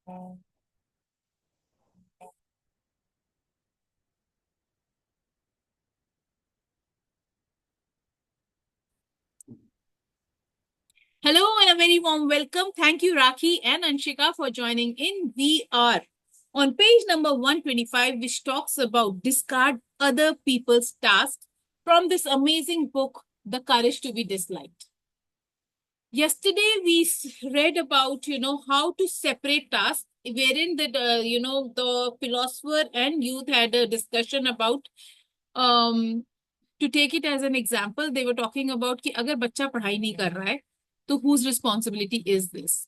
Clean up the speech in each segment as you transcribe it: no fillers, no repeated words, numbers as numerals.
Hello and a very warm welcome. Thank you, Rakhi and Anshika, for joining in. We are on page number 125, which talks about discard other people's tasks from this amazing book, The Courage to be Disliked. Yesterday, we read about, how to separate tasks, wherein the philosopher and youth had a discussion about um, to take it as an example, they were talking about कि अगर बच्चा पढ़ाई नहीं कर रहा है, तो whose responsibility is this?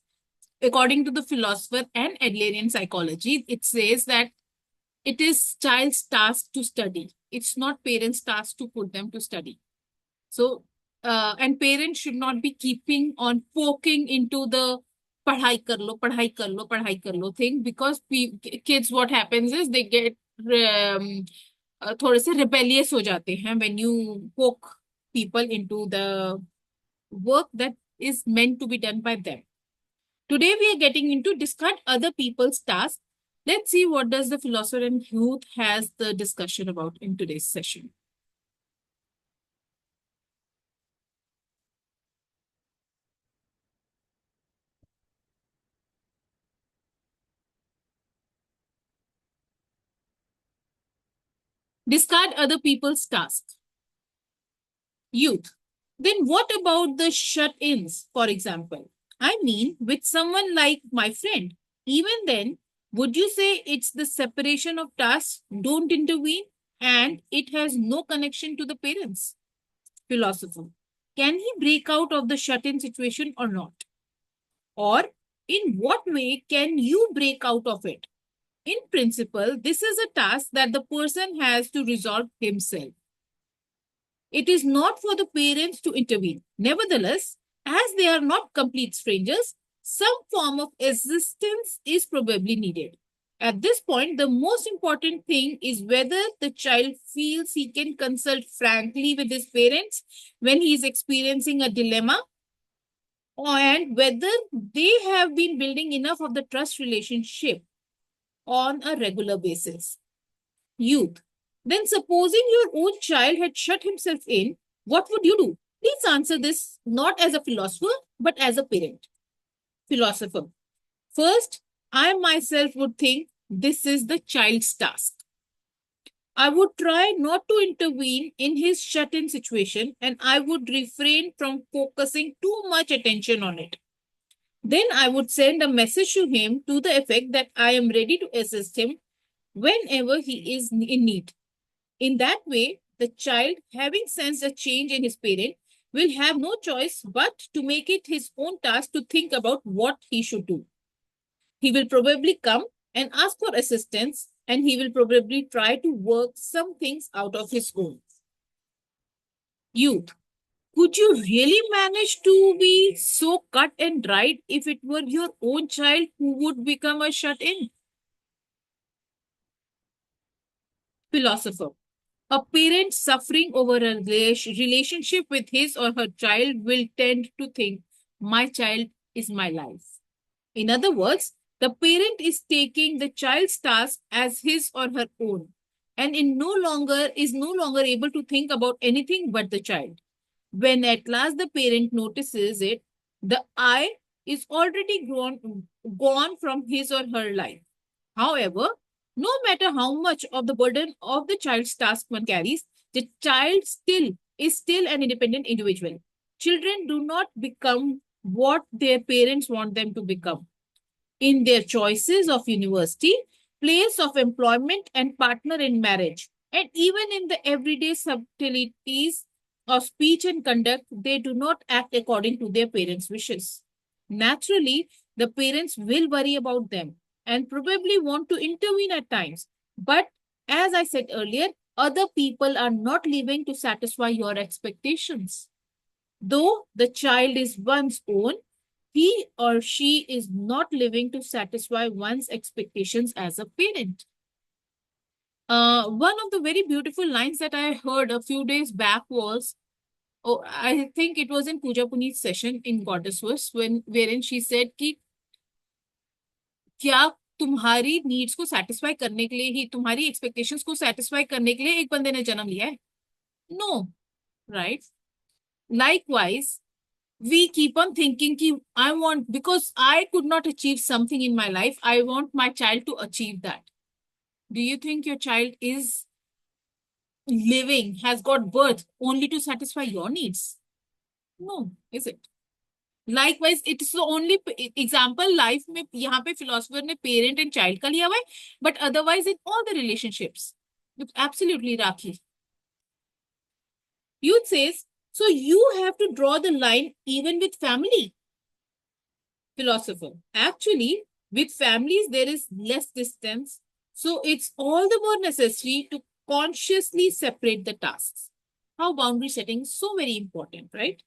According to the philosopher and Adlerian psychology, it says that it is child's task to study. It's not parents' task to put them to study. So, and parents should not be keeping on poking into the पढ़ाई कर लो, पढ़ाई कर लो, पढ़ाई कर लो thing, because kids, what happens is they get थोड़े से rebellious हो जाते हैं when you poke people into the work that is meant to be done by them. Today we are getting into discard other people's tasks. Let's see what does the philosopher and youth has the discussion about in today's session. Discard other people's tasks. Youth. Then what about the shut-ins, for example? I mean, with someone like my friend, even then, would you say it's the separation of tasks, don't intervene, and it has no connection to the parents? Philosopher. Can he break out of the shut-in situation or not? Or in what way can you break out of it? In principle, this is a task that the person has to resolve himself. It is not for the parents to intervene. Nevertheless, as they are not complete strangers, some form of assistance is probably needed. At this point, the most important thing is whether the child feels he can consult frankly with his parents when he is experiencing a dilemma, and whether they have been building enough of the trust relationship on a regular basis. Youth. Then, supposing your own child had shut himself in, what would you do? Please answer this not as a philosopher, but as a parent. Philosopher. First, I myself would think this is the child's task. I would try not to intervene in his shut in situation, and I would refrain from focusing too much attention on it. Then I would send a message to him to the effect that I am ready to assist him whenever he is in need. In that way, the child, having sensed a change in his parent, will have no choice but to make it his own task to think about what he should do. He will probably come and ask for assistance, and he will probably try to work some things out of his own. Youth. Could you really manage to be so cut and dried if it were your own child who would become a shut in? Philosopher. A parent suffering over a relationship with his or her child will tend to think, my child is my life. In other words, the parent is taking the child's task as his or her own, and is no longer able to think about anything but the child. When at last the parent notices it, the I is already gone from his or her life. However, no matter how much of the burden of the child's task one carries, the child still an independent individual. Children do not become what their parents want them to become. In their choices of university, place of employment, and partner in marriage, and even in the everyday subtleties of speech and conduct, they do not act according to their parents' wishes. Naturally, the parents will worry about them and probably want to intervene at times. But as I said earlier, other people are not living to satisfy your expectations. Though the child is one's own, he or she is not living to satisfy one's expectations as a parent. One of the very beautiful lines that I heard a few days back was, oh, I think it was in Pooja Puneet's session in Goddess Verse, wherein she said, ki, क्या तुम्हारी needs को satisfy करने के लिए ही, तुम्हारी expectations को satisfy करने के लिए एक बंदे ने जन्म लिया है? No, right? Likewise, we keep on thinking ki I want, because I could not achieve something in my life, I want my child to achieve that. Do you think your child is living, has got birth only to satisfy your needs? No, is it? Likewise, it is the only example life में यहाँ पे philosopher ने parent and child का लिया हुआ है, but otherwise in all the relationships. Absolutely, Rakhi. Youth says, so you have to draw the line even with family. Philosopher, actually, with families, there is less distance. So it's all the more necessary to consciously separate the tasks. How boundary setting is so very important, right?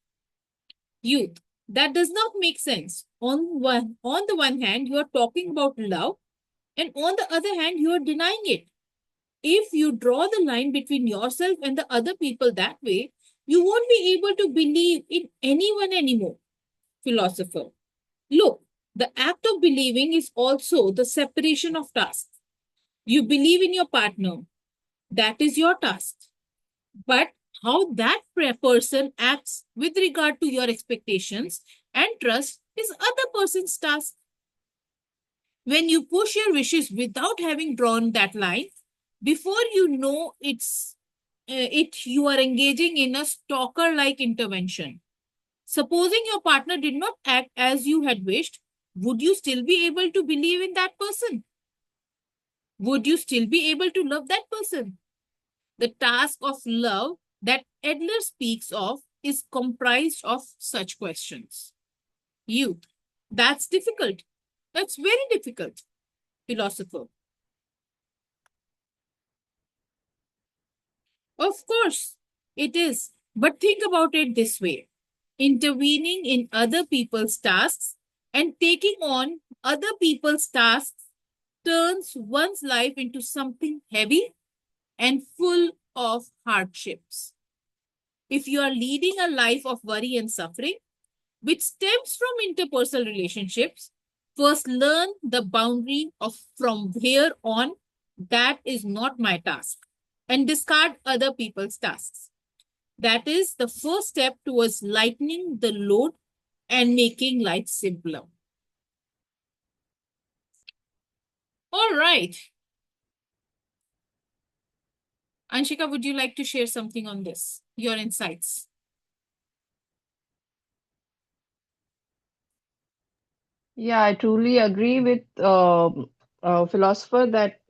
Youth, that does not make sense. On the one hand, you are talking about love, and on the other hand, you are denying it. If you draw the line between yourself and the other people that way, you won't be able to believe in anyone anymore. Philosopher, look, the act of believing is also the separation of tasks. You believe in your partner, that is your task. But how that person acts with regard to your expectations and trust is other person's task. When you push your wishes without having drawn that line, before you know you are engaging in a stalker-like intervention. Supposing your partner did not act as you had wished, would you still be able to believe in that person? Would you still be able to love that person? The task of love that Adler speaks of is comprised of such questions. Youth, that's difficult. That's very difficult. Philosopher, of course, it is. But think about it this way: intervening in other people's tasks and taking on other people's tasks turns one's life into something heavy and full of hardships. If you are leading a life of worry and suffering, which stems from interpersonal relationships, first learn the boundary of from here on, that is not my task, and discard other people's tasks. That is the first step towards lightening the load and making life simpler. All right. Anshika, would you like to share something on this? Your insights. Yeah, I truly agree with philosopher that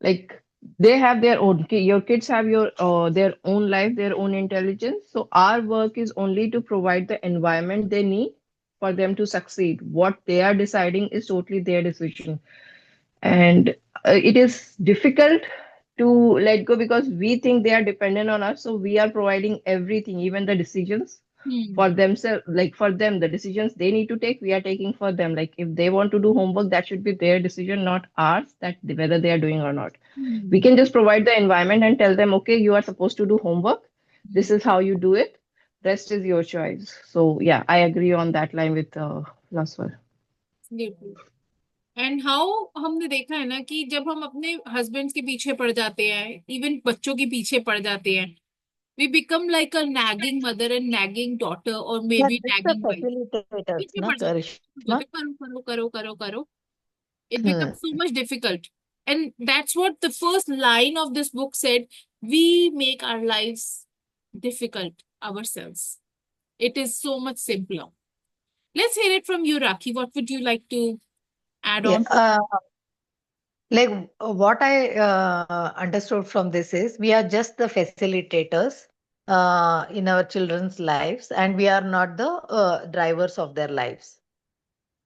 like they have their own your kids have their own life, their own intelligence. So our work is only to provide the environment they need for them to succeed. What they are deciding is totally their decision, and it is difficult to let go because we think they are dependent on us, so we are providing everything, even the decisions for Hmm. themselves. Like for them, the decisions they need to take, we are taking for them. Like if they want to do homework, that should be their decision, not ours, that whether they are doing or not. We Hmm. can just provide the environment and tell them, okay, you are supposed to do homework, this Hmm. is how you do it, rest is your choice. So yeah, I agree on that line with philosopher. Absolutely. And how हमने देखा है ना कि जब हम अपने husbands के पीछे पड़ जाते हैं, इवन बच्चों के पीछे पड़ जाते हैं, we become like a nagging mother and nagging daughter or Yeah, maybe that's the nagging wife. facilitators, पीछे na पड़ जाते Karishma? हैं, करो करो करो करो करो. It Hmm. becomes so much difficult. And that's what the first line of this book said. We make our lives difficult ourselves. It is so much simpler. Let's hear it from you, Rakhi. What would you like to add Yeah. on? Like what I understood from this is we are just the facilitators in our children's lives, and we are not the drivers of their lives.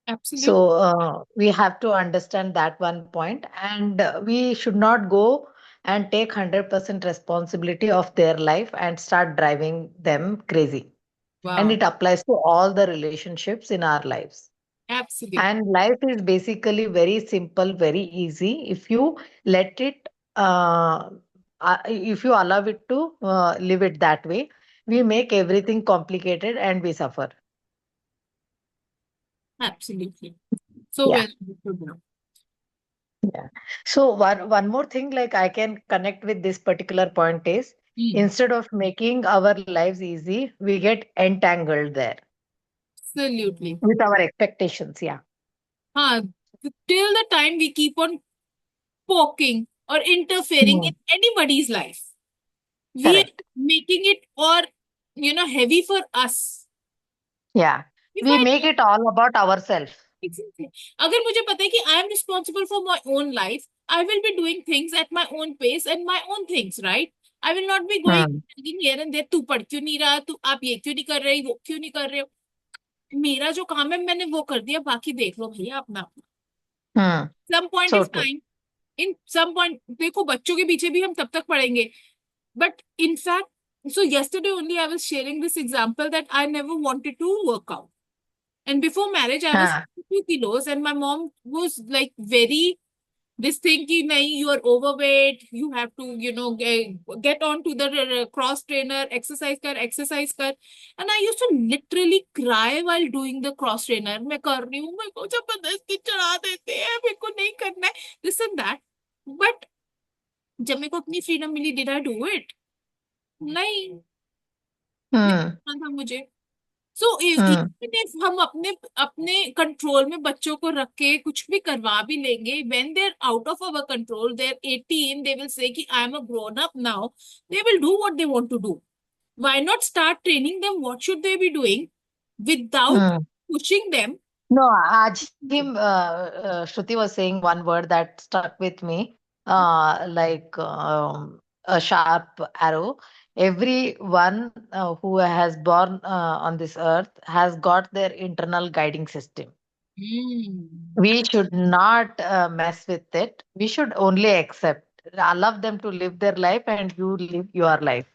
Absolutely. So we have to understand that one point, and we should not go and take 100% responsibility of their life and start driving them crazy. And Wow. it applies to all the relationships in our lives. Absolutely. And life is basically very simple, very easy. If you let it, if you allow it to live it that way, we make everything complicated and we suffer. Absolutely. So Yeah. very good to know. Yeah. So one more thing, like I can connect with this particular point is Hmm. instead of making our lives easy, we get entangled there Absolutely. with our expectations. Yeah. Huh. Till the time we keep on poking or interfering Hmm. in anybody's life, we are Correct. making it or heavy for us. Yeah. If We I make it all about ourselves. Exactly. अगर मुझे पता है कि I am responsible for my own life, I will be doing things at my own pace and my own things, right? I will not be going Hmm. here and there. तू पढ़ क्यों नहीं रहा, तू आप ये क्यों नहीं कर रही, वो क्यों नहीं कर रहे हो? मेरा जो काम है मैंने वो कर दिया, बाकी देख लो भैया अपना अपना। Hmm. Some point So of true. time, in some point, देखो बच्चों के पीछे भी हम तब तक पढ़ेंगे, but in fact, so yesterday only I was sharing this example that I never wanted to work out. And before marriage, I was Huh. 2 kilos, and my mom was like very this thing ki nahi, you are overweight, you have to get on to the cross trainer, exercise kar. And I used to literally cry while doing the cross trainer. मैं कर रही हूँ, मेरे को जबरदस्ती चढ़ा देते हैं, मेरे को नहीं करना है, this and that. But जब मेरे को अपनी फ्रीडम मिली, did I do it? नहीं, नहीं Hmm. करना था मुझे। सो Hmm. इवन इफ हम अपने अपने कंट्रोल में बच्चों को रख के कुछ भी करवा भी लेंगे, when they are out of our control, they are 18, they will say कि I am a grown up now, they will do what they want to do. Why not start training them what should they be doing without Hmm. Pushing them. No, Shruti was saying one word that stuck with me, like a sharp arrow. Everyone who has born on this earth has got their internal guiding system. We should not mess with it. We should only accept. Allow them to live their life and you live your life.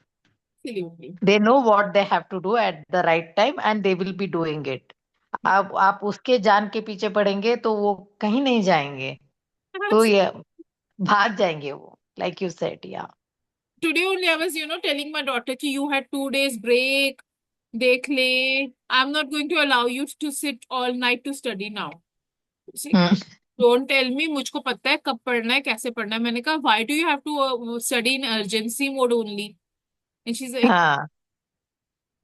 Absolutely. They know what they have to do at the right time and they will be doing it. अब आप उसके जान के पीछे पड़ेंगे तो वो कहीं नहीं जाएंगे, तो ये भाग जाएंगे वो, लाइक यू सेड। या Today only I was telling my daughter कि you had 2 days break, देख ले, I'm not going to allow you to sit all night to study now. Don't tell me, मुझको पता है कब पढ़ना है, कैसे पढ़ना है। मैंने कहा why do you have to study in urgency mode only? And she is like, हाँ।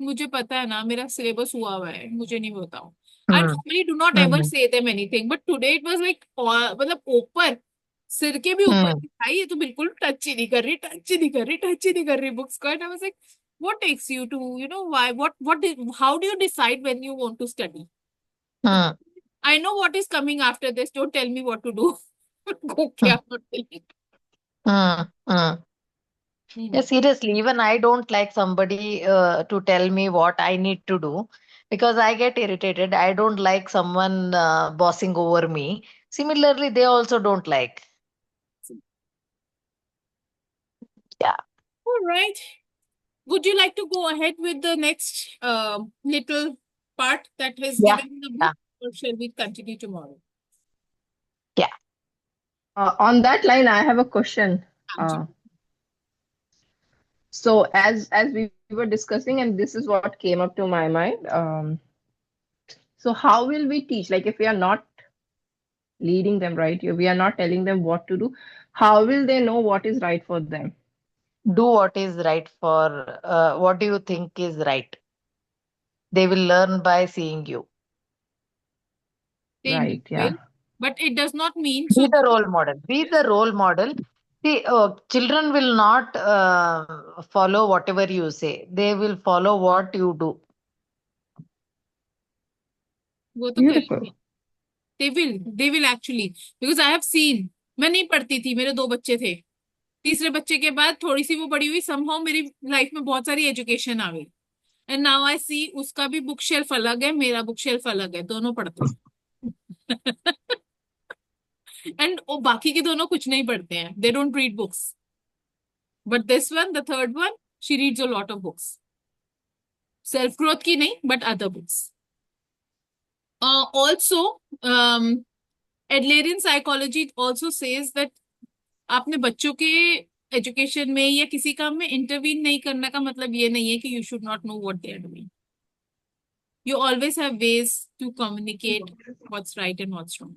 मुझे पता है ना, मेरा सिलेबस हुआ हुआ है, मुझे नहीं बताओ। आई हम्म। नॉर्मली डू नॉट एवर हम्म। से them anything, but today it was like मतलब ऊपर, सिर के भी ऊपर। हम्म। भाई ये तो बिल्कुल टच ही नहीं कर रही, टच ही नहीं कर रही, टच ही नहीं कर रही बुक्स को। And I was like, what takes you to why how do you decide when you want to study? Hmm. I know what is coming after this, don't tell me what to do. Okay, I'm not telling. Hmm. Hmm. Yeah, Hmm. seriously, even I don't like somebody to tell me what I need to do because I get irritated. I don't like someone bossing over me. Similarly, they also don't like. Yeah. All right. Would you like to go ahead with the next little part that is Yeah. given in the book, Yeah. or shall we continue tomorrow? Yeah. On that line, I have a question. Anju? So as we were discussing, and this is what came up to my mind. So how will we teach? Like if we are not leading them right, we are not telling them what to do, how will they know what is right for them? Do what is right for what do you think is right? They will learn by seeing you. They Right, will, yeah. but it does not mean Be so. the role model. Be the role model. See, children will not follow whatever you say. They will follow what you do. वो तो करेंगे। Beautiful. They will actually, because I have seen, मैं नहीं पढ़ती थी, मेरे 2 बच्चे थे, तीसरे बच्चे के बाद थोड़ी सी वो बड़ी हुई, समहाउ मेरी लाइफ में बहुत सारी एजुकेशन आ गई। एंड नाउ आई सी उसका भी बुक शेल्फ अलग है, मेरा बुक शेल्फ अलग है, दोनों पढ़ते हैं। एंड वो बाकी के दोनों कुछ नहीं पढ़ते हैं, they don't read books, but this one, the third one, she reads a lot of books, self growth की नहीं but other books. Also Adlerian psychology also says that आपने बच्चों के एजुकेशन में या किसी काम में इंटरवीन नहीं करना का मतलब ये नहीं है कि you should not know what they are doing. You always have ways to communicate what's right and what's wrong.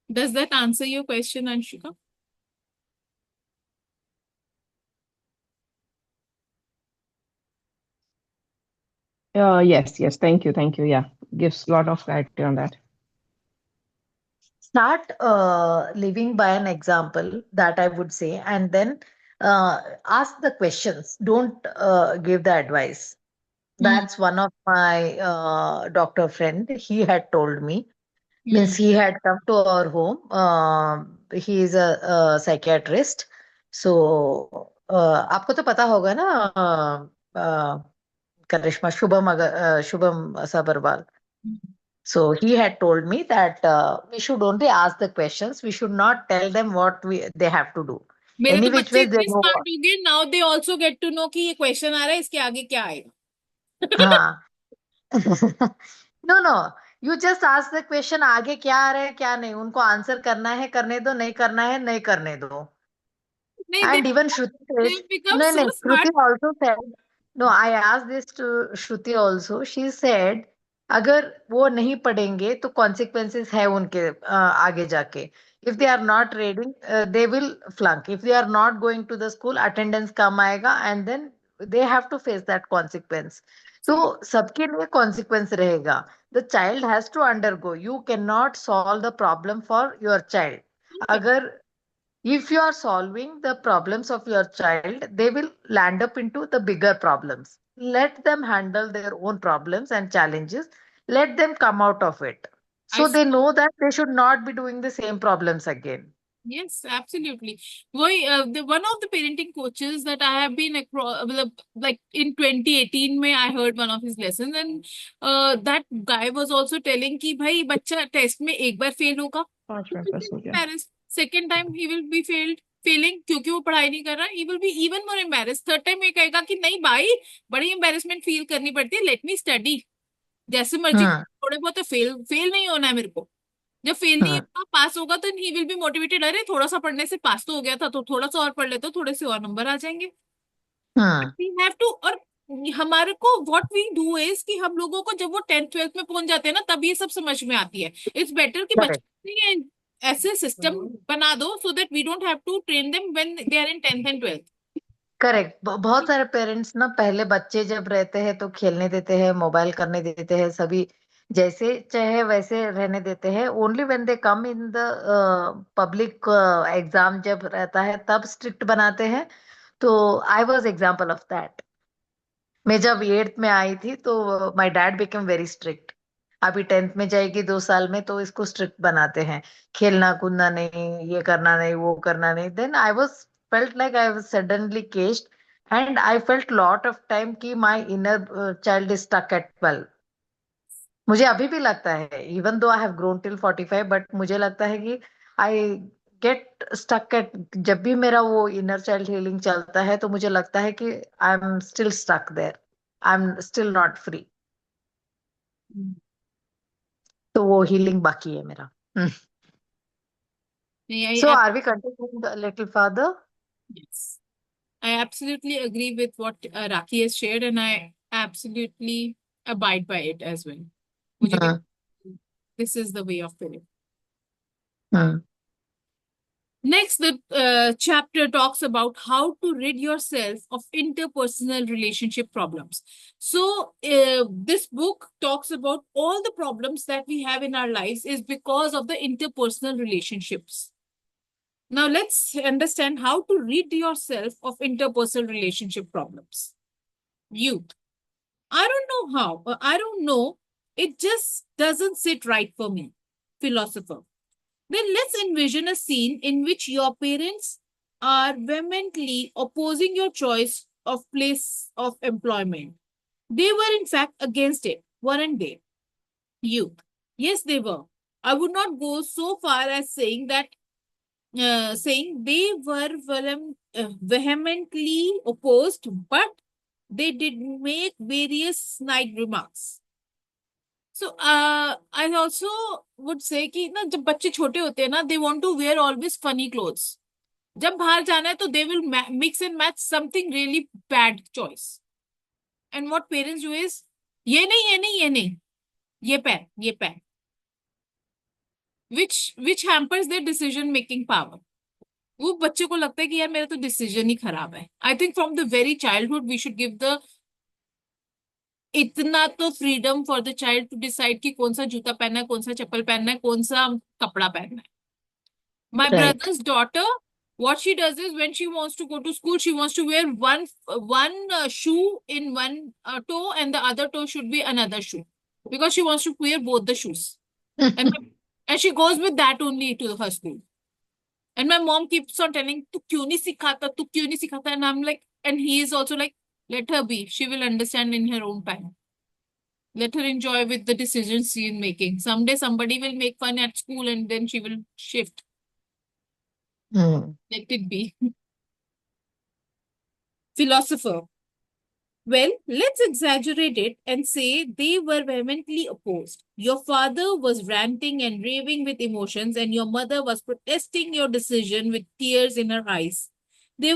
Does that answer your question, Anshika? Yes, yes. Thank you. Thank you. Yeah. Gives a lot of clarity on that. Start living by an example, that I would say, and then ask the questions. Don't give the advice. Hmm. That's one of my doctor friend. He had told me, Hmm. means he had come to our home. He is a psychiatrist. So आपको तो पता होगा ना, करिश्मा, Shubham sabharwal. So he had told me that we should only ask the questions. We should not tell them what they have to do. मेरे Any तो which बच्चे ways they इतने know what. Smart हो गए, now they also get to know कि ये question आ रहा है, इसके आगे क्या आएगा. हाँ. No, no. You just ask the question, आगे क्या आ रहा है क्या नहीं, उनको आंसर करना है करने दो, नहीं करना है नहीं करने दो. नहीं, And even Shruti they said, become no, so no, smart. Shruti also said, no, I asked this to Shruti also. She said, अगर वो नहीं पढ़ेंगे तो consequences है उनके आगे जाके. If they are not reading, they will flunk. If they are not going to the school, attendance कम आएगा, and then they have to face that consequence. तो सबके लिए consequence रहेगा. The child has to undergo. You cannot solve the problem for your child. अगर if you are solving the problems of your child, they will land up into the bigger problems. Let them handle their own problems and challenges. Let them come out of it. I So they know that they should not be doing the same problems again. Yes, absolutely. वही the one of the parenting coaches that I have been across, like in 2018 में I heard one of his lessons, and that guy was also telling कि भाई बच्चा test में एक बार fail होगा, 5 minute बस हो गया. embarrassed. Second time he will be failing क्योंकि वो पढ़ाई नहीं कर रहा. He will be even more embarrassed. Third time ये कहेगा कि नहीं भाई, बड़ी embarrassment फील करनी पड़ती है, let me study. जैसे मर्जी Hmm. थोड़े बहुत फेल फेल नहीं होना है मेरे को. जब फेल नहीं Hmm. होगा, पास होगा, तो ही विल बी मोटिवेटेड. अरे थोड़ा सा पढ़ने से पास तो हो गया था, तो थोड़ा सा और पढ़ ले तो थोड़े से और नंबर आ जाएंगे. Hmm. We have to. और हमारे को व्हाट वी डू इज कि हम लोगों को जब वो 10th 12th में पहुंच जाते हैं ना, तब ये सब समझ में आती है. इट्स बेटर कि Correct. बच्चे ये ऐसे सिस्टम बना दो so that we don't have to train them when they are in 10th and 12th. Correct. बहुत सारे पेरेंट्स ना पहले बच्चे जब रहते हैं तो खेलने देते हैं, मोबाइल करने देते हैं, सभी जैसे चाहे वैसे रहने देते हैं. Only when they come in the public exam जब रहता है तब स्ट्रिक्ट बनाते हैं. तो I was example of that. मैं जब 8th में आई थी तो my dad become very strict. अभी 10th में जाएगी 2 साल में तो इसको स्ट्रिक्ट बनाते हैं. खेलना कूदना नहीं, ये करना नहीं, वो करना नहीं. Then I was felt like I was suddenly caged, and I felt lot of time कि my inner child is stuck at 12. मुझे अभी भी लगता है, even though I have grown till 45, but मुझे लगता है कि I get stuck at, जब भी मेरा वो inner child healing चलता है तो मुझे लगता है कि I'm still stuck there. I'm still not free. तो वो healing बाकी है मेरा. So are we continuing a little further? Yes. I absolutely agree with what Raki has shared, and I absolutely abide by it as well. मुझे भी, Hmm. this is the way of parenting. Hmm. Next, the chapter talks about how to rid yourself of interpersonal relationship problems. So, this book talks about all the problems that we have in our lives is because of the interpersonal relationships. Now, let's understand how to rid yourself of interpersonal relationship problems. Youth. I don't know how, I don't know. It just doesn't sit right for me. Philosopher. Then let's envision a scene in which your parents are vehemently opposing your choice of place of employment. They were, in fact, against it, weren't they? Youth. Yes, they were. I would not go so far as saying that, saying they were vehemently opposed, but they did make various snide remarks. So I also would say कि ना जब बच्चे छोटे होते हैं ना, they want to wear always funny clothes. जब बाहर जाना है तो they will mix and match something really bad choice. And what parents do is, ये नहीं, ये नहीं, ये नहीं, ये पहन, ये पहन. which hampers their decision making power. वो बच्चे को लगता है कि यार मेरा तो डिसीजन ही खराब है. I think from the very childhood we should give the इतना तो freedom for the child to decide कि कौन सा जूता पहनना है, कौन सा चप्पल पहनना है, कौन सा कपड़ा पहनना है. My Right. brother's daughter, what she does is when she wants to go to school, she wants to wear one shoe in one toe, and the other toe should be another shoe, because she wants to wear both the shoes. And and she goes with that only to her school. And my mom keeps on telling, "Tu kyun nahi sikhata? Tu kyun nahi sikhata?" And I'm like, and he is also like, "Let her be. She will understand in her own time. Let her enjoy with the decisions she is making. Someday somebody will make fun at school, and then she will shift. Mm. Let it be." Philosopher. Well, let's exaggerate it and say they were vehemently opposed. Your father was ranting and raving with emotions, and your mother was protesting your decision with tears in her eyes. They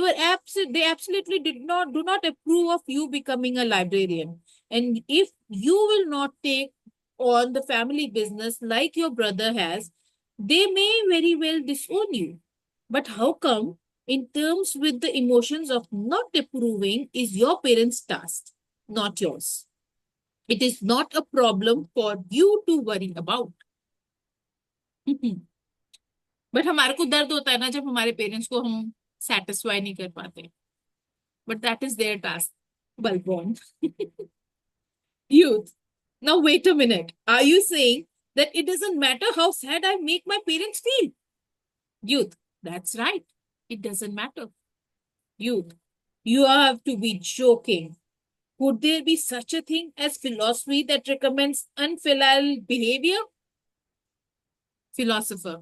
absolutely do not approve of you becoming a librarian. And if you will not take on the family business like your brother has, they may very well disown you. But how come in terms with the emotions of not approving is your parents' task, not yours? It is not a problem for you to worry about. But हमारे को दर्द होता है ना जब हमारे parents को हम सेटिस्फाई नहीं कर पाते. But that is their task. बलबॉन. Youth. Now wait a minute. Are you saying that it doesn't matter how sad I make my parents feel? Youth. That's right. It doesn't matter. Youth. You have to be joking. Could there be such a thing as philosophy that recommends unfilial behavior? Philosopher.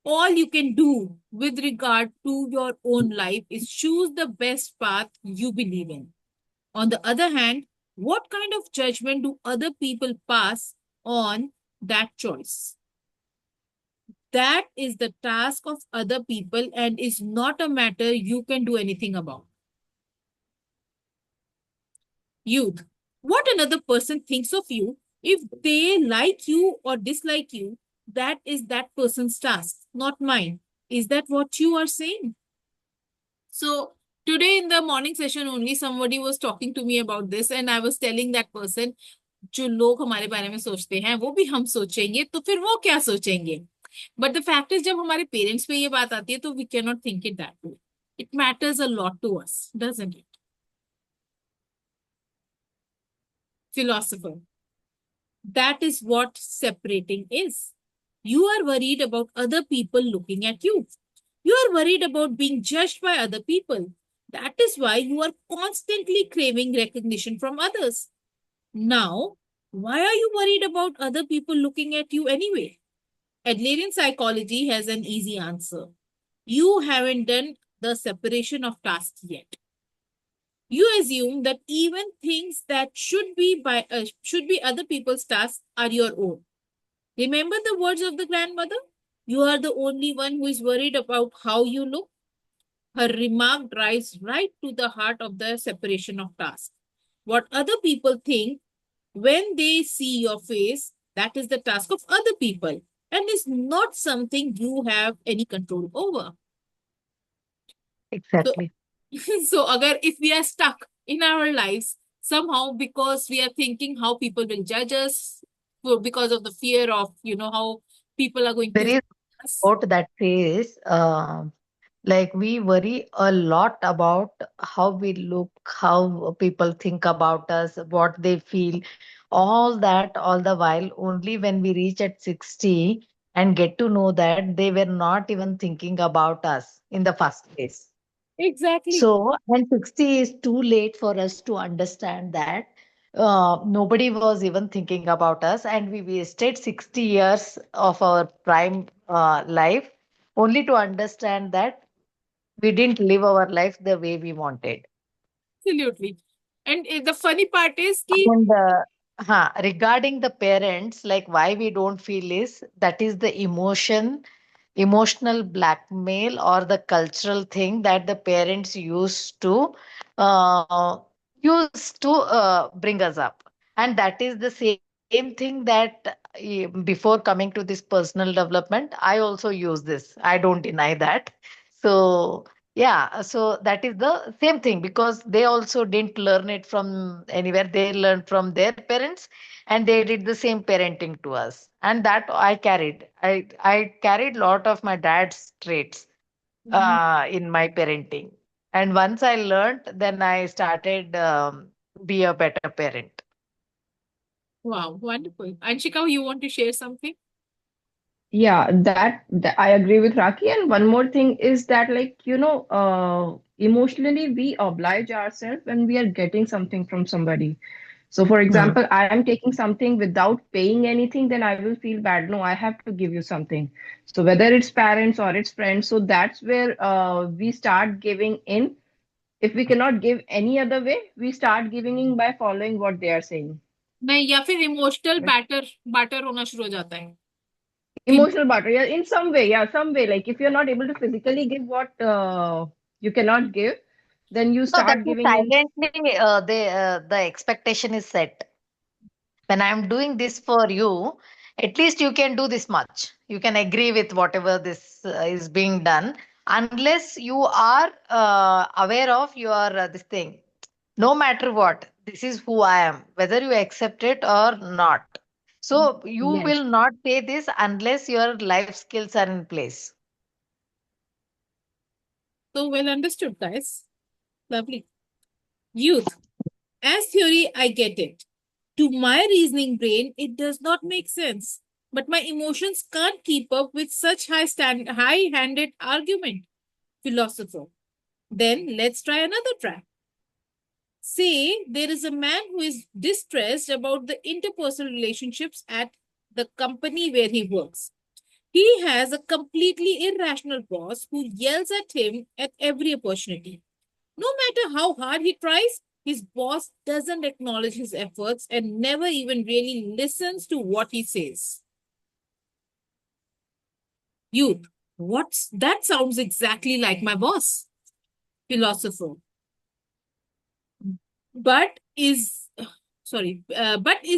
All you can do with regard to your own life is choose the best path you believe in. On the other hand, what kind of judgment do other people pass on that choice? That is the task of other people and is not a matter you can do anything about. Youth. What another person thinks of you, if they like you or dislike you, that is that person's task, not mine. Is that what you are saying? So, today in the morning session only, somebody was talking to me about this, and I was telling that person, जो लोग हमारे बारे में सोचते हैं वो भी हम सोचेंगे तो फिर वो क्या सोचेंगे. बट द फैक्ट इज जब हमारे पेरेंट्स पे ये बात आती है तो we can not think it that way. It matters a lot to us, doesn't it? Philosopher. That is what separating is. You are worried about other people looking at you. You are worried about being judged by other people. That is why you are constantly craving recognition from others. Now, why are you worried about other people looking at you anyway? Adlerian psychology has an easy answer. You haven't done the separation of tasks yet. You assume that even things that should be other people's tasks are your own. Remember the words of the grandmother? You are the only one who is worried about how you look. Her remark drives right to the heart of the separation of tasks. What other people think when they see your face, that is the task of other people and is not something you have any control over. So, Exactly. so agar if we are stuck in our lives somehow because we are thinking how people will judge us, because of the fear of how people are going There to is us. quote that says, like we worry a lot about how we look, how people think about us, what they feel, all that, all the while, only when we reach at 60 and get to know that they were not even thinking about us in the first place. Exactly. So, and 60 is too late for us to understand that nobody was even thinking about us, and we wasted 60 years of our prime life only to understand that we didn't live our life the way we wanted. Absolutely. And the funny part is ki, And regarding the parents, like why we don't feel is that is the emotion emotional blackmail or the cultural thing that the parents uh, used to bring us up. And that is the same thing that before coming to this personal development, I also use this. I don't deny that. So yeah, so that is the same thing because they also didn't learn it from anywhere. They learned from their parents and they did the same parenting to us. And that I carried. I carried lot of my dad's traits Mhm. in my parenting. And once I learned, then I started be a better parent. Wow, wonderful. Anshika, you want to share something? Yeah, that I agree with Raki. And one more thing is that, like, emotionally we oblige ourselves when we are getting something from somebody. So, for Hmm. example, I am taking something without paying anything, then I will feel bad. No, I have to give you something. So, whether it's parents or it's friends, so that's where we start giving in. If we cannot give any other way, we start giving in by following what they are saying. नहीं, या फिर emotional batter water होना शुरू हो जाता है कि Emotional barter, yeah, in some way. Like if you're not able to physically give what you cannot give, then you No, that start is giving in. silently the expectation is set. When I'm doing this for you, at least you can do this much. You can agree with whatever this is being done, unless you are aware of your this thing. No matter what, this is who I am, whether you accept it or not. So you Yes. will not pay this unless your life skills are in place. so well understood, guys. Lovely. Youth. As theory, I get it. To my reasoning brain, it does not make sense. But my emotions can't keep up with such high-handed argument. Philosopher. Then let's try another track. Say there is a man who is distressed about the interpersonal relationships at the company where he works. He has a completely irrational boss who yells at him at every opportunity. No matter how hard he tries, his boss doesn't acknowledge his efforts and never even really listens to what he says. Youth, what's that sounds exactly like my boss. Philosopher. But is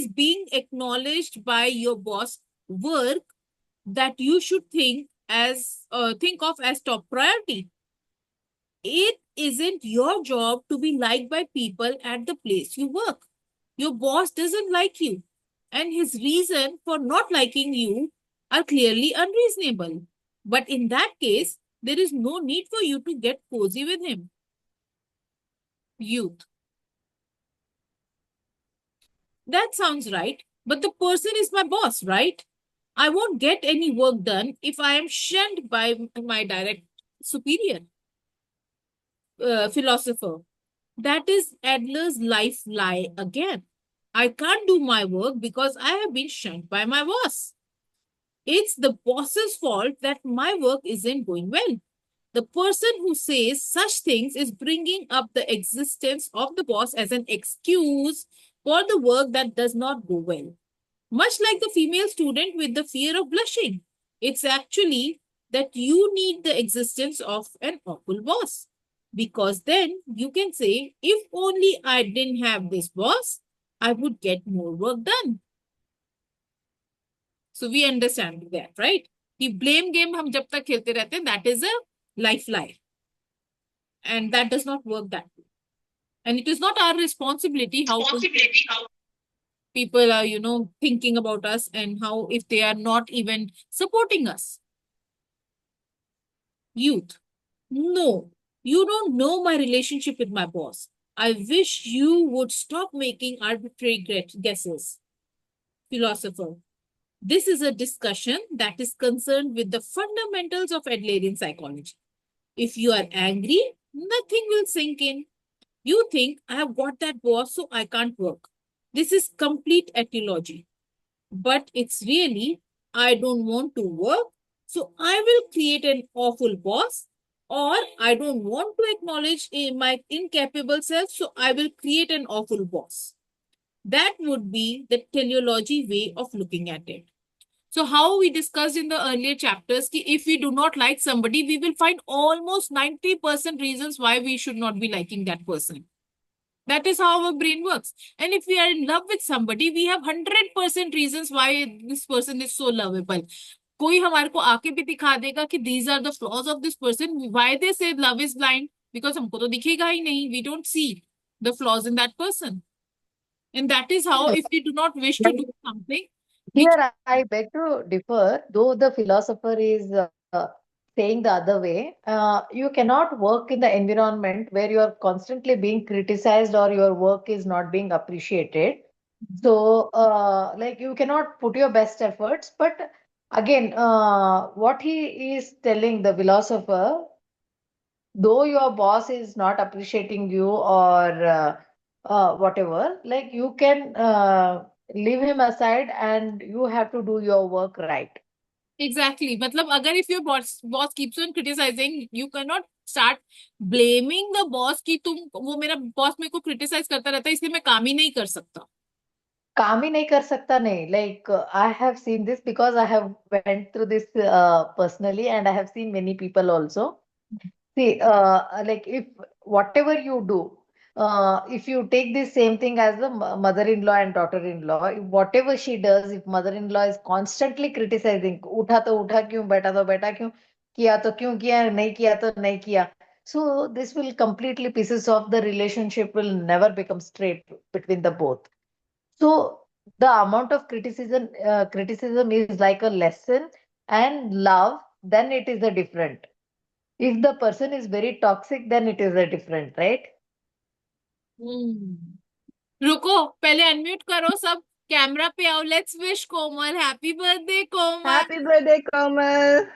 being acknowledged by your boss work that you should think of as top priority? It isn't your job to be liked by people at the place you work. Your boss doesn't like you, and his reason for not liking you are clearly unreasonable. But in that case, there is no need for you to get cozy with him. Youth. That sounds right, but the person is my boss, right? I won't get any work done if I am shunned by my direct superior. Philosopher. That is Adler's life lie again. I can't do my work because I have been shunned by my boss. It's the boss's fault that my work isn't going well. The person who says such things is bringing up the existence of the boss as an excuse for the work that does not go well. Much like the female student with the fear of blushing, it's actually that you need the existence of an awful boss. Because then you can say, if only I didn't have this boss, I would get more work done. So we understand that, right? कि blame game हम जब तक खेलते रहते हैं, that is a life lie. And that does not work that way. And it is not our responsibility how people are, thinking about us and how if they are not even supporting us. Youth. No, you don't know my relationship with my boss. I wish you would stop making arbitrary guesses. Philosopher. This is a discussion that is concerned with the fundamentals of Adlerian psychology. If you are angry, nothing will sink in. You think, I have got that boss, so I can't work. This is complete etiology. But it's really, I don't want to work, so I will create an awful boss, or I don't want to acknowledge my incapable self, so I will create an awful boss. That would be the teleology way of looking at it. So how we discussed in the earlier chapters, ki if we do not like somebody, we will find almost 90% reasons why we should not be liking that person. That is how our brain works. And if we are in love with somebody, we have 100% reasons why this person is so lovable. कोई हमारे को आके भी दिखा देगा कि these are the flaws of this person. Why they say love is blind? Because हमको तो दिखेगा ही नहीं. We don't see the flaws in that person. And that is how, if we do not wish to Like do something, we here, I beg to differ, though the philosopher is saying the other way. You cannot work in the environment where you are constantly being criticized or your work is not being appreciated. So, like, you cannot put your best efforts. But again, what he is telling, the philosopher, though your boss is not appreciating you or whatever, like you can leave him aside and you have to do your work right. Exactly. मतलब अगर if your boss keeps on criticizing, you cannot start blaming the boss कि तुम वो मेरा boss मेरे को criticize करता रहता है इसलिए मैं काम ही नहीं कर सकता. काम ही नहीं कर सकता नहीं. Like I have seen this because I have went through this personally and I have seen many people also. See, like if whatever you do, if you take this same thing as the mother-in-law and daughter-in-law, whatever she does, if mother-in-law is constantly criticizing, उठा तो उठा क्यों, बैठा तो बैठा क्यों किया, नहीं किया तो नहीं किया. So this will completely pieces off the relationship will never become straight between the both. So the amount of criticism is like a lesson and love, then it is a different. If the person is very toxic, then it is a different, right? रुको पहले unmute करो सब camera पे आओ let's wish Komal happy birthday Komal Happy birthday, Kamal.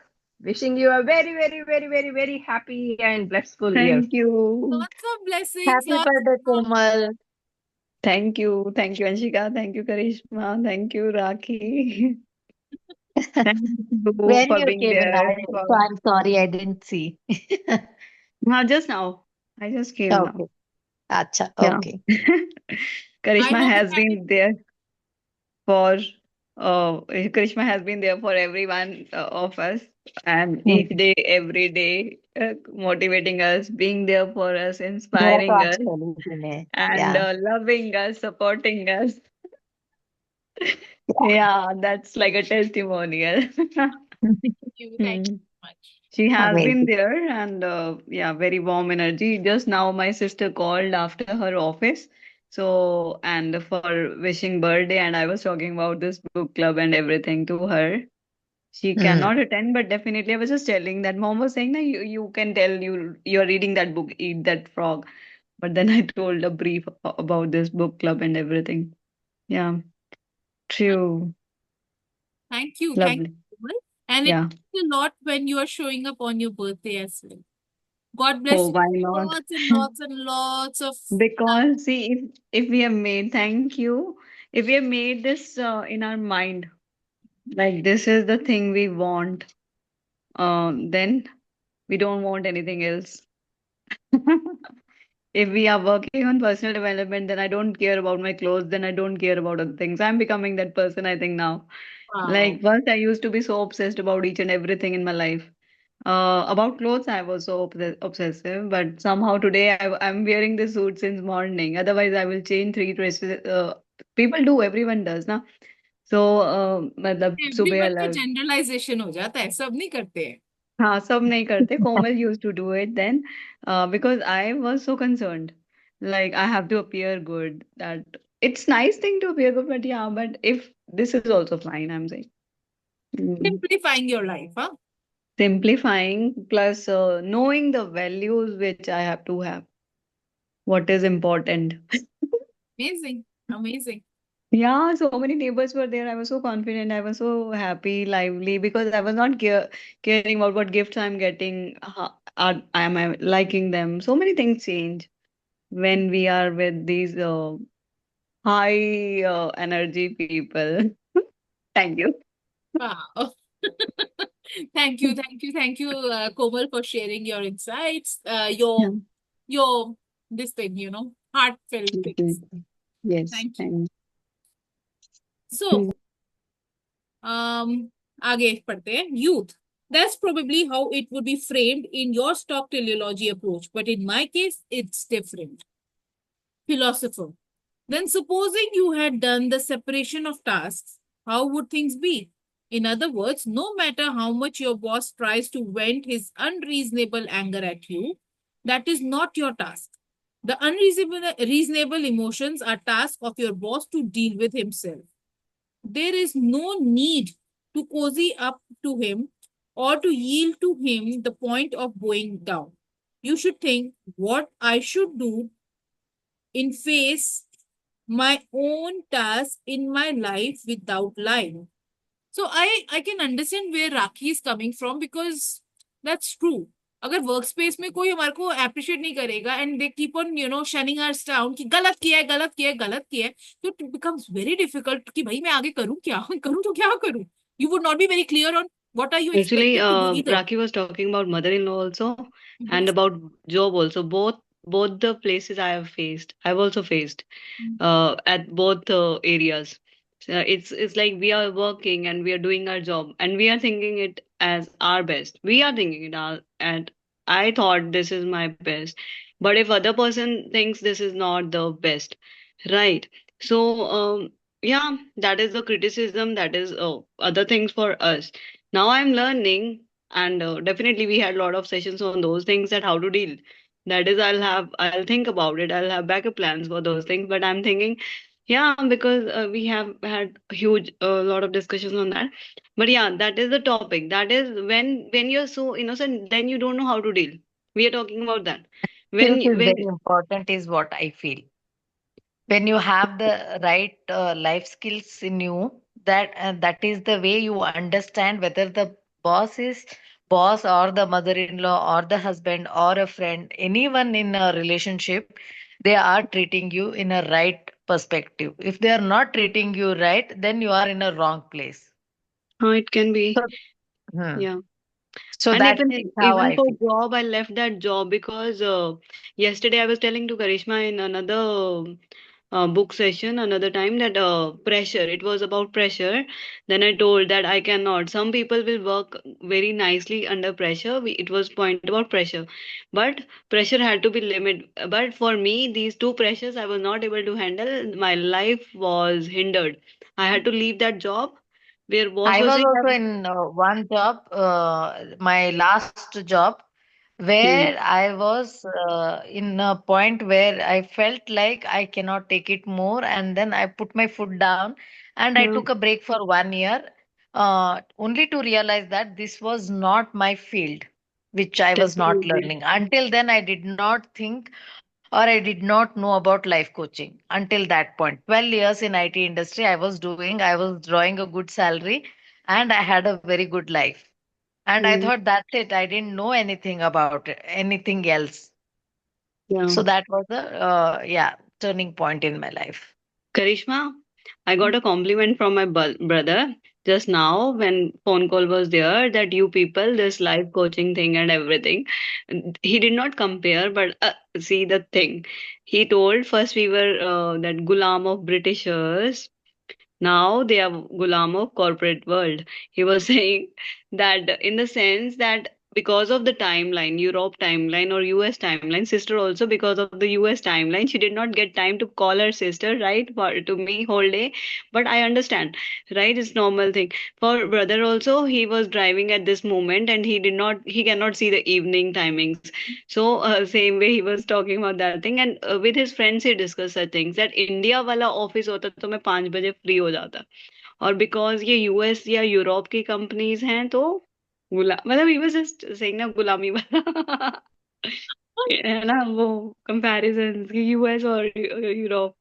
Wishing you a very, very, very, very, very happy and blissful year. Thank you. lots of blessings Happy lots birthday, of Komal. Thank you. Thank you, Anshika. Thank you, Karishma. Thank you, Rakhi. Thank you When for you being came in, there. so I'm sorry I didn't see. Just now. I just came now. Okay. Acha, Yeah. okay. I Karishma hope has you had been there for Karishma has been there for every one of us, and Hmm. each day, every day, motivating us, being there for us, मेरा तो inspiring आज us, चली में. and Yeah. loving us, supporting us. Yeah, that's like a testimonial. you. Thank you Hmm. so much. She has been Amazing. there, and yeah, very warm energy. Just now, my sister called after her office. So, and for wishing birthday, and I was talking about this book club and everything to her. She Hmm. cannot attend, but definitely I was just telling that mom was saying that you can tell you're reading that book, Eat That Frog. But then I told a brief about this book club and everything. Yeah, true. Thank you Lovely. Komal. And it Yeah. means a lot when you are showing up on your birthday as well. God bless Oh, you why with not? lots and lots and lots of love. Because see, if we have made, thank you, if we have made this in our mind, like this is the thing we want, then we don't want anything else. If we are working on personal development, then I don't care about my clothes, then I don't care about other things. I'm becoming that person, I think now. Wow. Like once I used to be so obsessed about each and everything in my life. About clothes, I was so obsessive, but somehow today I'm wearing this suit since morning. Otherwise, I will change three dresses. People do, everyone does, na? So, मतलब सुबह Everyone का अलग. generalization हो जाता है सब नहीं करते हैं. हाँ, सब नहीं करते. Komal used to do it then, because I was so concerned. Like I have to appear good. That it's nice thing to appear good, but yeah, but if this is also fine, I'm saying. Mm. Simplifying your life, huh? Simplifying plus knowing the values which I have to have. What is important. Amazing. Amazing. Yeah, so many neighbors were there. I was so confident. I was so happy, lively because I was not caring about what gifts I'm getting. Am I liking them? So many things change when we are with these high energy people. Thank you. Wow. Thank you, Komal, for sharing your insights, Yeah. your this thing, heartfelt Okay. things. Yes. Thank you. Thank So, आगे पढ़ते हैं. Youth. That's probably how it would be framed in your stock teleology approach, but in my case, it's different. Philosopher. Then supposing you had done the separation of tasks, how would things be? In other words, no matter how much your boss tries to vent his unreasonable anger at you, that is not your task. The unreasonable emotions are task of your boss to deal with himself. There is no need to cozy up to him or to yield to him the point of going down. You should think what I should do in face my own task in my life without lying. So I can understand where Rakhi is coming from because that's true. अगर work space में कोई हमारे को appreciate नहीं करेगा and they keep on शनिंग hours down कि गलत किया है गलत किया है गलत किया है, तो इट बिकम्स वेरी डिफिकल्ट कि भाई मैं आगे करूं क्या करूं तो क्या करूं. You would not be very clear on what are you Actually, expected to do either. Rakhi was talking about mother-in-law also and Yes. about job also. Both the places I have faced, I've also faced at both areas. So it's like we are working and we are doing our job and we are thinking it as our best. We are thinking it our, and I thought this is my best. But if other person thinks this is not the best, right? So yeah, that is the criticism. That is other things for us. Now I'm learning, and definitely we had a lot of sessions on those things, that how to deal. That is, I'll think about it. I'll have backup plans for those things. But I'm thinking, yeah, because we have had huge lot of discussions on that. But yeah, that is the topic. That is when you're so innocent, then you don't know how to deal. We are talking about that. Skills is When very important, is what I feel. When you have the right life skills in you, that is the way you understand whether the boss is boss or the mother-in-law or the husband or a friend, anyone in a relationship, they are treating you in a right perspective. If they are not treating you right, then you are in a wrong place. it can be, So, hmm. yeah. So And that is how even I for feel. job, I left that job because yesterday I was telling to Karishma in another book session another time that pressure. It was about pressure. Then I told that I cannot. Some people will work very nicely under pressure. It was point about pressure, but pressure had to be limit. But for me, these two pressures I was not able to handle. My life was hindered. I had to leave that job where boss I was was saying also that. in one job, my last job, Hmm. where I was in a point where I felt like I cannot take it more, and then I put my foot down and I Yeah, took a break for 1 year, only to realize that this was not my field, which I was not definitely. learning. Until then, I did not think or I did not know about life coaching until that point. 12 years in IT industry I was doing, I was drawing a good salary and I had a very good life. And I Hmm. thought that's it. I didn't know anything about it, anything else. Yeah. So that was the yeah, turning point in my life. Karishma, I got a compliment from my brother just now when phone call was there that you people, this life coaching thing and everything. He did not compare, but see the thing. He told first we were that gulam of Britishers. Now they are gulam of corporate world. He was saying that in the sense that because of the timeline, Europe timeline or US timeline, sister also because of the US timeline, she did not get time to call her sister, right? To me whole day. But I understand, right? It's normal thing. For brother also, he was driving at this moment and he cannot see the evening timings. So same way he was talking about that thing and with his friends he discussed such things that India वाला office होता तो मैं 5 बजे free हो जाता और because ये US या यूरोप की कंपनीज हैं तो मतलब ही वाज जस्ट सेइंग ना गुलामी वाला है ना वो कंपैरिजन कि यूएस और यूरोप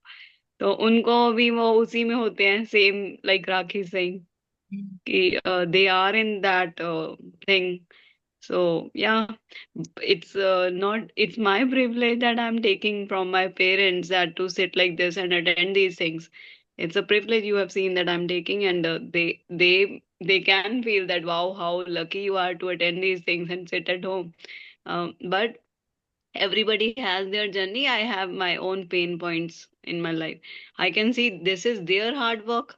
तो उनको भी वो उसी में होते हैं सेम लाइक राखी सिंह कि they are in that thing. So yeah, it's not, it's my privilege that I'm taking from my parents that to sit like this and attend these things. It's a privilege you have seen that I'm taking, and they can feel that wow, how lucky you are to attend these things and sit at home. But everybody has their journey. I have my own pain points in my life. I can see this is their hard work,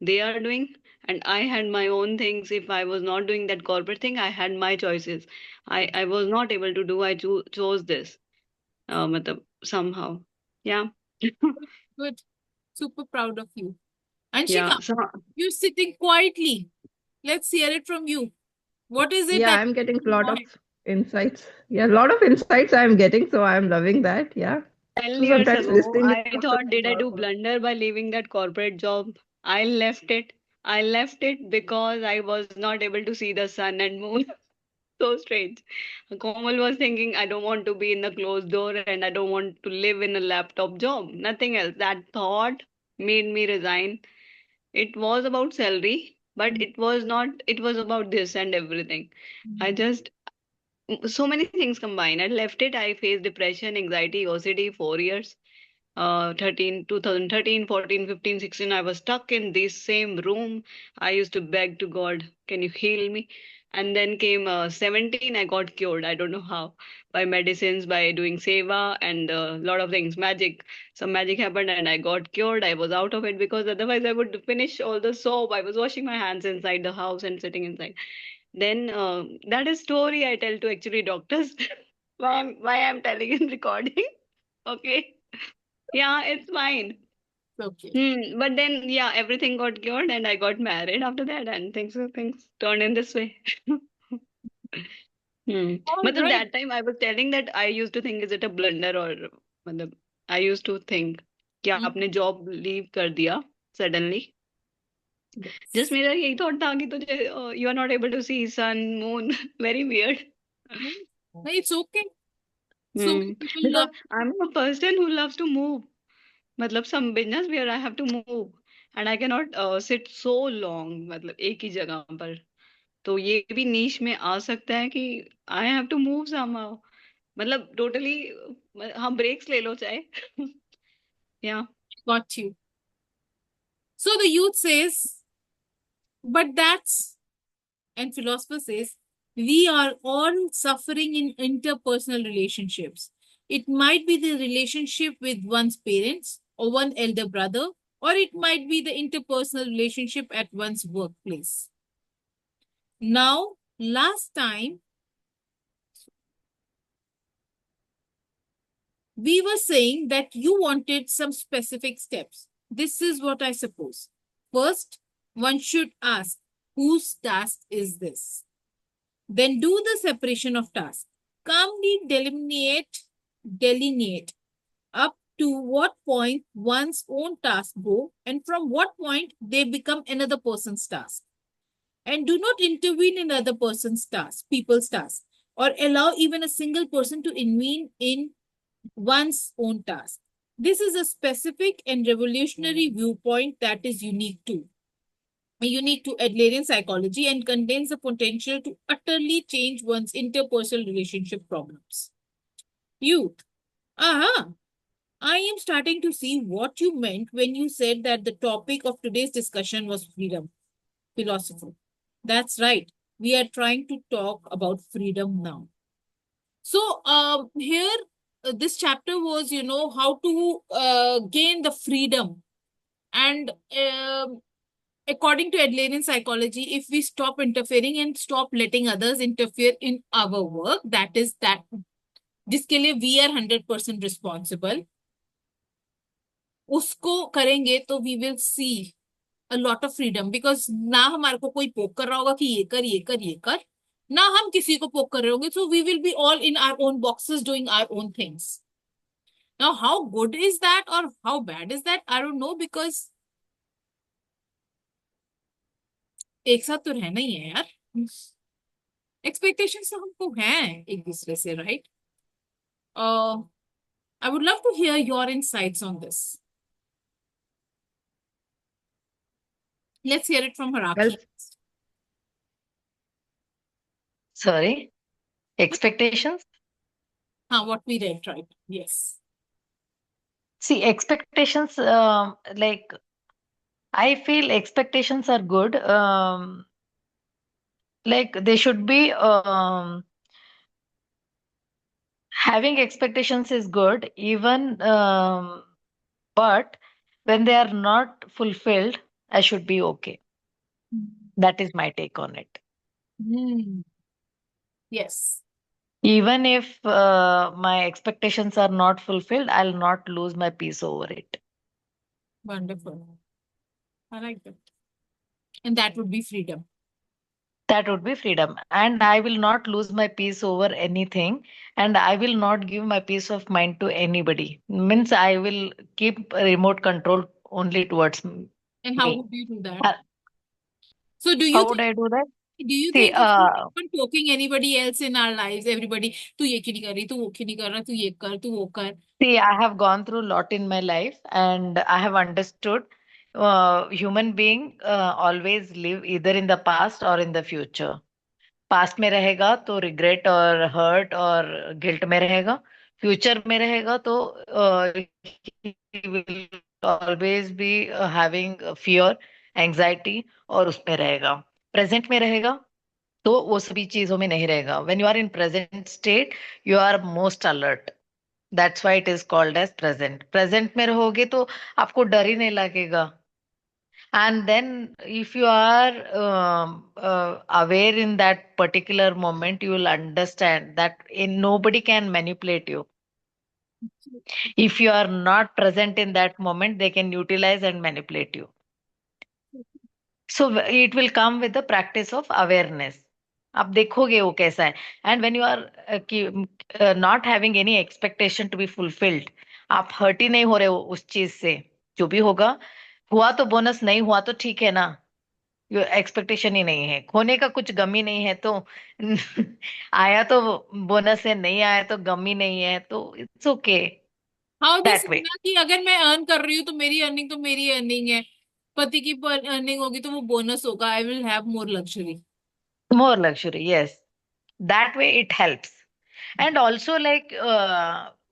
they are doing, and I had my own things. If I was not doing that corporate thing, I had my choices. I was not able to do. I chose this. Matlab, somehow. Yeah. Good. Super proud of you. Yeah. Anshika, So you're sitting quietly. Let's hear it from you. What is it Yeah, that I'm getting a you lot of want? insights. Yeah, a lot of insights I'm getting, so I'm loving that. Yeah. 10 So years sometimes ago, listening is I also thought, very did I do powerful. blunder by leaving that corporate job? I left it. I left it because I was not able to see the sun and moon. So strange. Komal was thinking, I don't want to be in a closed door and I don't want to live in a laptop job. Nothing else. That thought made me resign. It was about salary, but it was not, it was about this and everything. I just, so many things combined. I left it. I faced depression, anxiety, OCD 4 years. 2013, 14, 15, 16, I was stuck in this same room. I used to beg to God, can you heal me? And then came 17, I got cured. I don't know how. By medicines, by doing seva and a lot of things. Magic. Some magic happened and I got cured. I was out of it because otherwise I would finish all the soap. I was washing my hands inside the house and sitting inside. Then that is story I tell to actually doctors. Why I'm telling in recording. Okay. Yeah, it's fine. Okay. But then, yeah, everything got cured and I got married after that, and things turned in this way. All But right. that time I was telling that I used to think, is it a blunder or मतलब, I used to think कि Mhm. आपने job leave कर दिया suddenly. Just Yes. मेरा यही thought था कि तुझे you are not able to see sun, moon. Very weird. No, no, it's okay. So many Hmm. people Because love. I'm a person who loves to move. मतलब some business where I have to move and I cannot sit so long मतलब एक ही जगह पर तो ये भी नीश में आ सकता है कि I have to move somehow मतलब totally हम breaks ले लो चाहे yeah Got you. So the youth says, but that's, and philosopher says, we are all suffering in interpersonal relationships. It might be the relationship with one's parents or one elder brother, or it might be the interpersonal relationship at one's workplace. Now, last time we were saying that you wanted some specific steps. This is what I suppose. First, one should ask, whose task is this? Then do the separation of tasks. Calmly delineate up to what point one's own tasks go and from what point they become another person's task. And do not intervene in other person's tasks, people's tasks, or allow even a single person to intervene in one's own task. This is a specific and revolutionary viewpoint that is unique to Adlerian psychology and contains the potential to utterly change one's interpersonal relationship problems. Youth. Aha! I am starting to see what you meant when you said that the topic of today's discussion was freedom. Philosopher. That's right. We are trying to talk about freedom now. So, here, this chapter was, how to gain the freedom. And according to Adlerian psychology, if we stop interfering and stop letting others interfere in our work, that जिसके लिए we are 100% responsible, उसको करेंगे तो we will see a lot of freedom because ना हमारे को कोई पोक कर रहा होगा कि ये कर ना हम किसी को पोक कर रहे होंगे, so we will be all in our own boxes doing our own things. Now how good is that or how bad is that, I don't know, because एक साथ तो रहना ही है यार, एक्सपेक्टेशंस तो हमको हैं एक दूसरे से, right? I would love to hear your insights on this. Let's hear it from Well, Haraki. Sorry, expectations. What we read, right? Yes. See, expectations, like I feel expectations are good. Like they should be, having expectations is good, even, but when they are not fulfilled I should be okay. That is my take on it. Hmm. Yes. Even if my expectations are not fulfilled, I'll not lose my peace over it. Wonderful. I like that. And that would be freedom. That would be freedom. And I will not lose my peace over anything. And I will not give my peace of mind to anybody. Means I will keep remote control only towards And how me. would you do that? Uh, So do you How would think I do that? See, if we keep on poking anybody else in our lives, everybody, तू ये क्यों नहीं कर रही, तू वो क्यों नहीं कर रहा, तू ये कर, तू वो कर. see, I have gone through a lot in my life and I have understood human being always live either in the past or in the future. Past में रहेगा तो रिग्रेट और हर्ट और गिल्ट में रहेगा. फ्यूचर में रहेगा तो always be having fear, anxiety और उसमें रहेगा. प्रेजेंट में रहेगा तो वो सभी चीजों में नहीं रहेगा. When you are in present state you are most alert. That's why it is called as present. Present में रहोगे तो आपको डर ही नहीं लगेगा. And then, if you are aware in that particular moment, you will understand that nobody can manipulate you. If you are not present in that moment, they can utilize and manipulate you. So it will come with the practice of awareness. आप देखोगे वो कैसा है. And when you are not having any expectation to be fulfilled, आप hurt ही नहीं हो रहे हो उस चीज से. जो भी होगा हुआ तो बोनस, नहीं हुआ तो ठीक है ना. एक्सपेक्टेशन ही नहीं है, खोने का कुछ गम ही नहीं है तो आया तो बोनस है, नहीं आया तो गम ही नहीं है, तो it's okay How they that say वे. ना कि अगर मैं अर्न कर रही हूँ तो मेरी अर्निंग है, पति की अर्निंग होगी तो वो बोनस होगा. I will have more luxury. More luxury, yes. That way it helps. And also like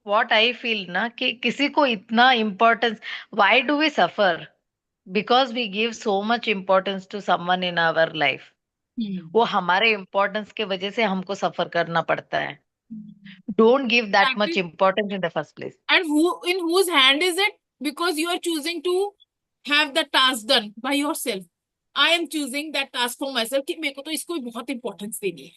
what I feel ना कि किसी को इतना importance, why do we suffer? Because we give so much importance to someone in our life. वो हमारे importance के वजह से हमको सफर करना पड़ता है. Don't give that much importance in the first place. And in whose hand is it? Because you are choosing to have the task done by yourself. I am choosing that task for myself कि मेरे को तो इसको बहुत importance देनी है.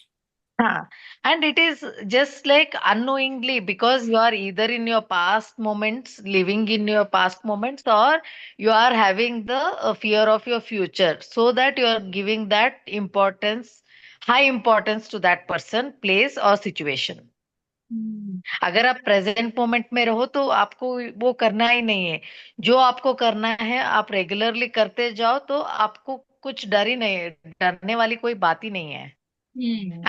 And it is just like unknowingly, because you are either in your past moments, living in your past moments, or you are having the fear of your future, so that you are giving that importance, high importance to that person, place, or situation. अगर आप present moment में रहो तो आपको वो करना ही नहीं है. जो आपको करना है आप रेगुलरली करते जाओ तो आपको कुछ डर ही नहीं है, डरने वाली कोई बात ही नहीं है.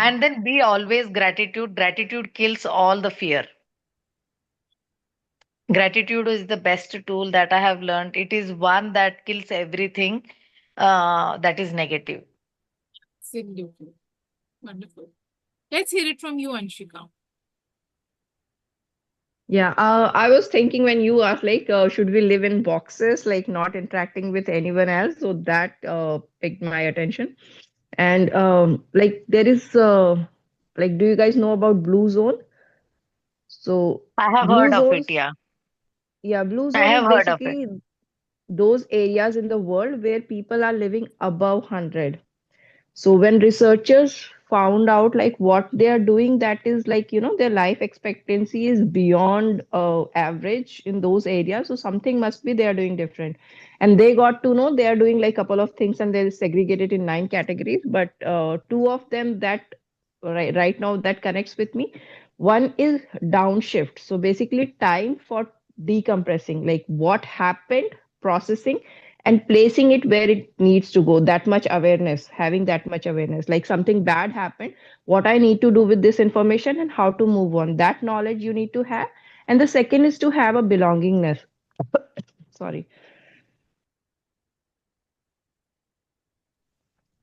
And then be always gratitude. Gratitude kills all the fear. Gratitude is the best tool that I have learned. It is one that kills everything that is negative. Absolutely. Wonderful. Let's hear it from you, Anshika. Yeah, I was thinking when you asked, like, should we live in boxes, like not interacting with anyone else? So that picked my attention. And like, there is, like, do you guys know about Blue Zone? So, I have Blue heard of it, Zones, yeah. yeah, Blue I Zone is have heard of it. basically those areas in the world where people are living above 100. So when researchers found out like what they are doing, that is like, their life expectancy is beyond average in those areas. So something must be they are doing different. And they got to know they are doing like couple of things and they're segregated in 9 categories. But two of them that right now that connects with me. One is downshift. So basically time for decompressing, like what happened, processing and placing it where it needs to go. That much awareness, having that much awareness, like something bad happened, what I need to do with this information and how to move on. That knowledge you need to have. And the second is to have a belongingness. Sorry.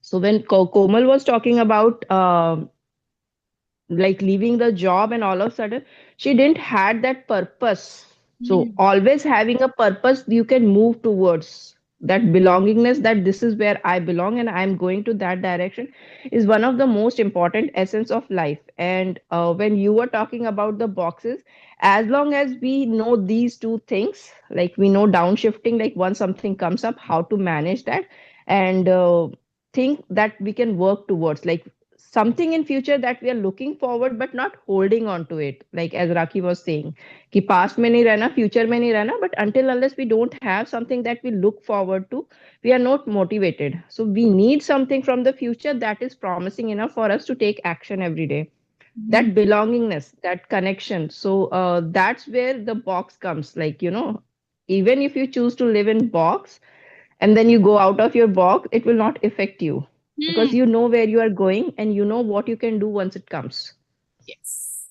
So when Komal was talking about like leaving the job and all of a sudden she didn't had that purpose. So always having a purpose you can move towards that belongingness, that this is where I belong and I'm going to that direction, is one of the most important essence of life. And when you were talking about the boxes, as long as we know these two things, like we know downshifting, like once something comes up, how to manage that, and think that we can work towards, like something in future that we are looking forward but not holding on to it, like as Raki was saying, कि past में नहीं रहना, future में नहीं रहना, but until unless we don't have something that we look forward to, we are not motivated. So we need something from the future that is promising enough for us to take action every day, that belongingness, that connection. So that's where the box comes, like, even if you choose to live in box and then you go out of your box, it will not affect you, because Hmm. you know where you are going and you know what you can do once it comes. Yes.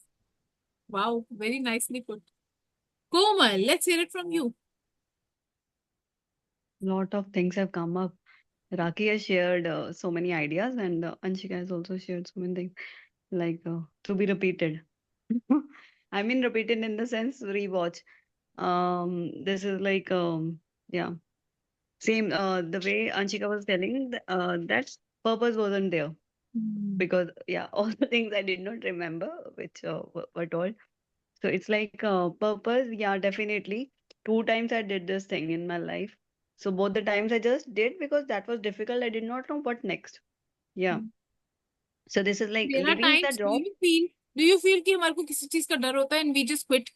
Wow, very nicely put. Komal, let's hear it from you. Lot of things have come up. Raki has shared so many ideas, and Anshika has also shared so many things, like to be repeated. I mean, repeated in the sense rewatch. This is like yeah, same. The way Anshika was telling, that purpose wasn't there because yeah, all the things I did not remember, which were told. So it's like purpose. Yeah, definitely. Two times I did this thing in my life. So both the times I just did because that was difficult. I did not know what next. Yeah. So this is like There are leaving the times, job. do you feel कि हमारे को किसी चीज का डर होता है and we just quit,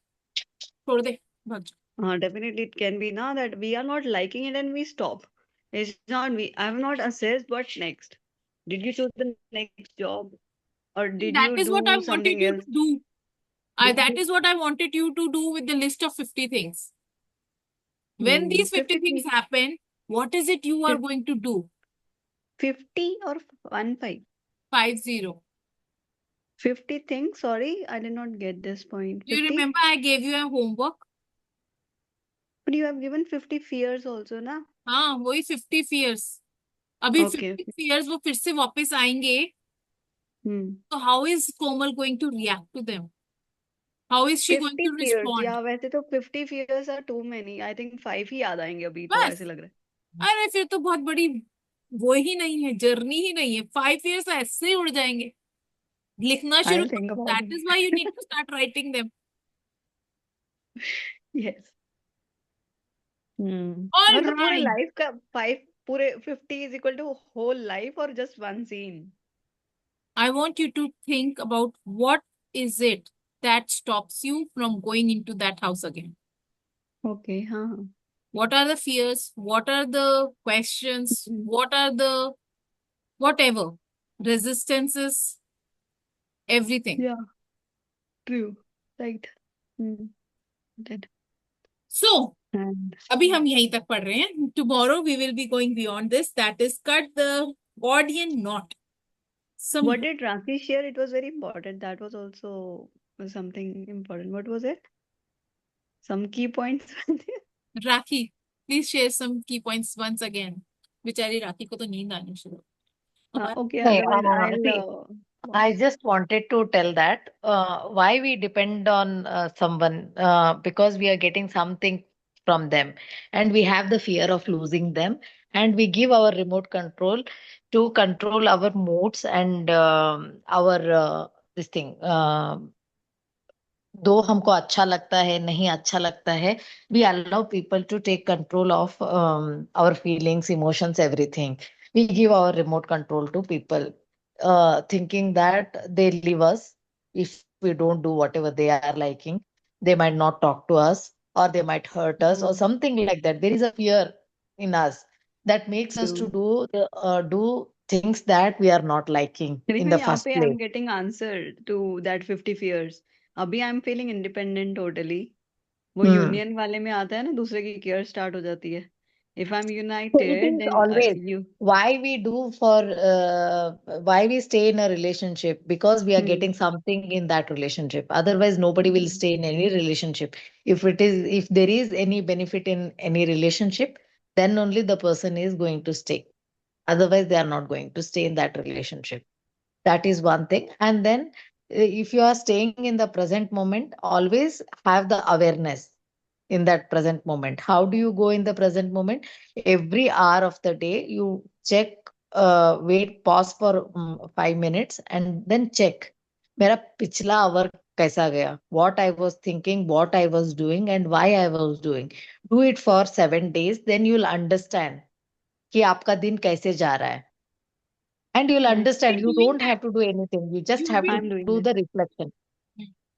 छोड़ दे, भाग जाओ. Definitely it can be now that we are not liking it and we stop. It's not we. I have not assessed what next. Did you choose the next job or did That you is what do I wanted something you else? to do. That is what I wanted you to do with the list of 50 things. When these 50 things 50, happen, what is it you are going to do? 50 or 15? 50. 50 things. Sorry, I did not get this point. Do you 50? remember I gave you a homework? But you have given 50 fears also, na? हाँ, वही 50 fears. अभी Okay. 50 fears वो फिर से वापस आएंगे. Hmm. So how is Komal going to react to them? How is she going 50 to fears. respond? या वैसे तो 50 fears are too many. I think 5 ही याद आएंगे अभी तो बस. ऐसे लग रहा है. अरे फिर तो बहुत बड़ी वो ही नहीं है, जर्नी ही नहीं है. 5 years ऐसे ही उड़ जाएंगे. लिखना शुरू I'll think करो. about That is why you need to start writing them. it. Yes. All मतलब पूरे right. लाइफ का 5 पूरे 50 is equal to whole life or just one scene? I want you to think about what is it that stops you from going into that house again. Okay, हाँ. What are the fears? What are the questions? Hmm. What are the whatever resistances? Everything. Yeah, true. Right. That. So, And अभी हम यहीं तक पढ़ रहे हैं. Tomorrow we will be going beyond this. That is cut the Gordian knot. Some what did Raki share? It was very important. That was also something important. What was it? Some key points. Rakhi, please share some key points once again. बेचारी राखी को तो नींद आनी शुरू. Okay, Hey, otherwise see, I'll I just wanted to tell that why we depend on someone because we are getting something from them and we have the fear of losing them, and we give our remote control to control our moods and our this thing. दो हमको अच्छा लगता है नहीं अच्छा लगता है, we allow people to take control of our feelings, emotions, everything. We give our remote control to people, thinking that they leave us if we don't do whatever they are liking. They might not talk to us, or they might hurt us, or something like that. There is a fear in us that makes us to do. do things that we are not liking in लेकिन the यहाँ first पे place. I'm getting answer to that 50 fears. अभी I'm feeling independent totally. वो union वाले में आता है ना, दूसरे की केयर स्टार्ट हो जाती है. If I'm So it united, is then always you. why we do for why we stay in a relationship, because we are Hmm. getting something in that relationship. Otherwise, nobody will Hmm. stay in any relationship. If there is any benefit in any relationship, then only the person is going to stay. Otherwise, they are not going to stay in that relationship. That is one thing. And then if you are staying in the present moment, always have the awareness in that present moment. How do you go in the present moment? Every hour of the day, you check, wait, pause for 5 minutes, and then check. मेरा पिछला our कैसा गया, what I was thinking, what I was doing, and why I was doing. Do it for 7 days, then you'll understand कि आपका दिन कैसे जा रहा है. And you'll Yes, understand We're you doing don't that. have to do anything. You just You have to will. I'm doing do that. the reflection.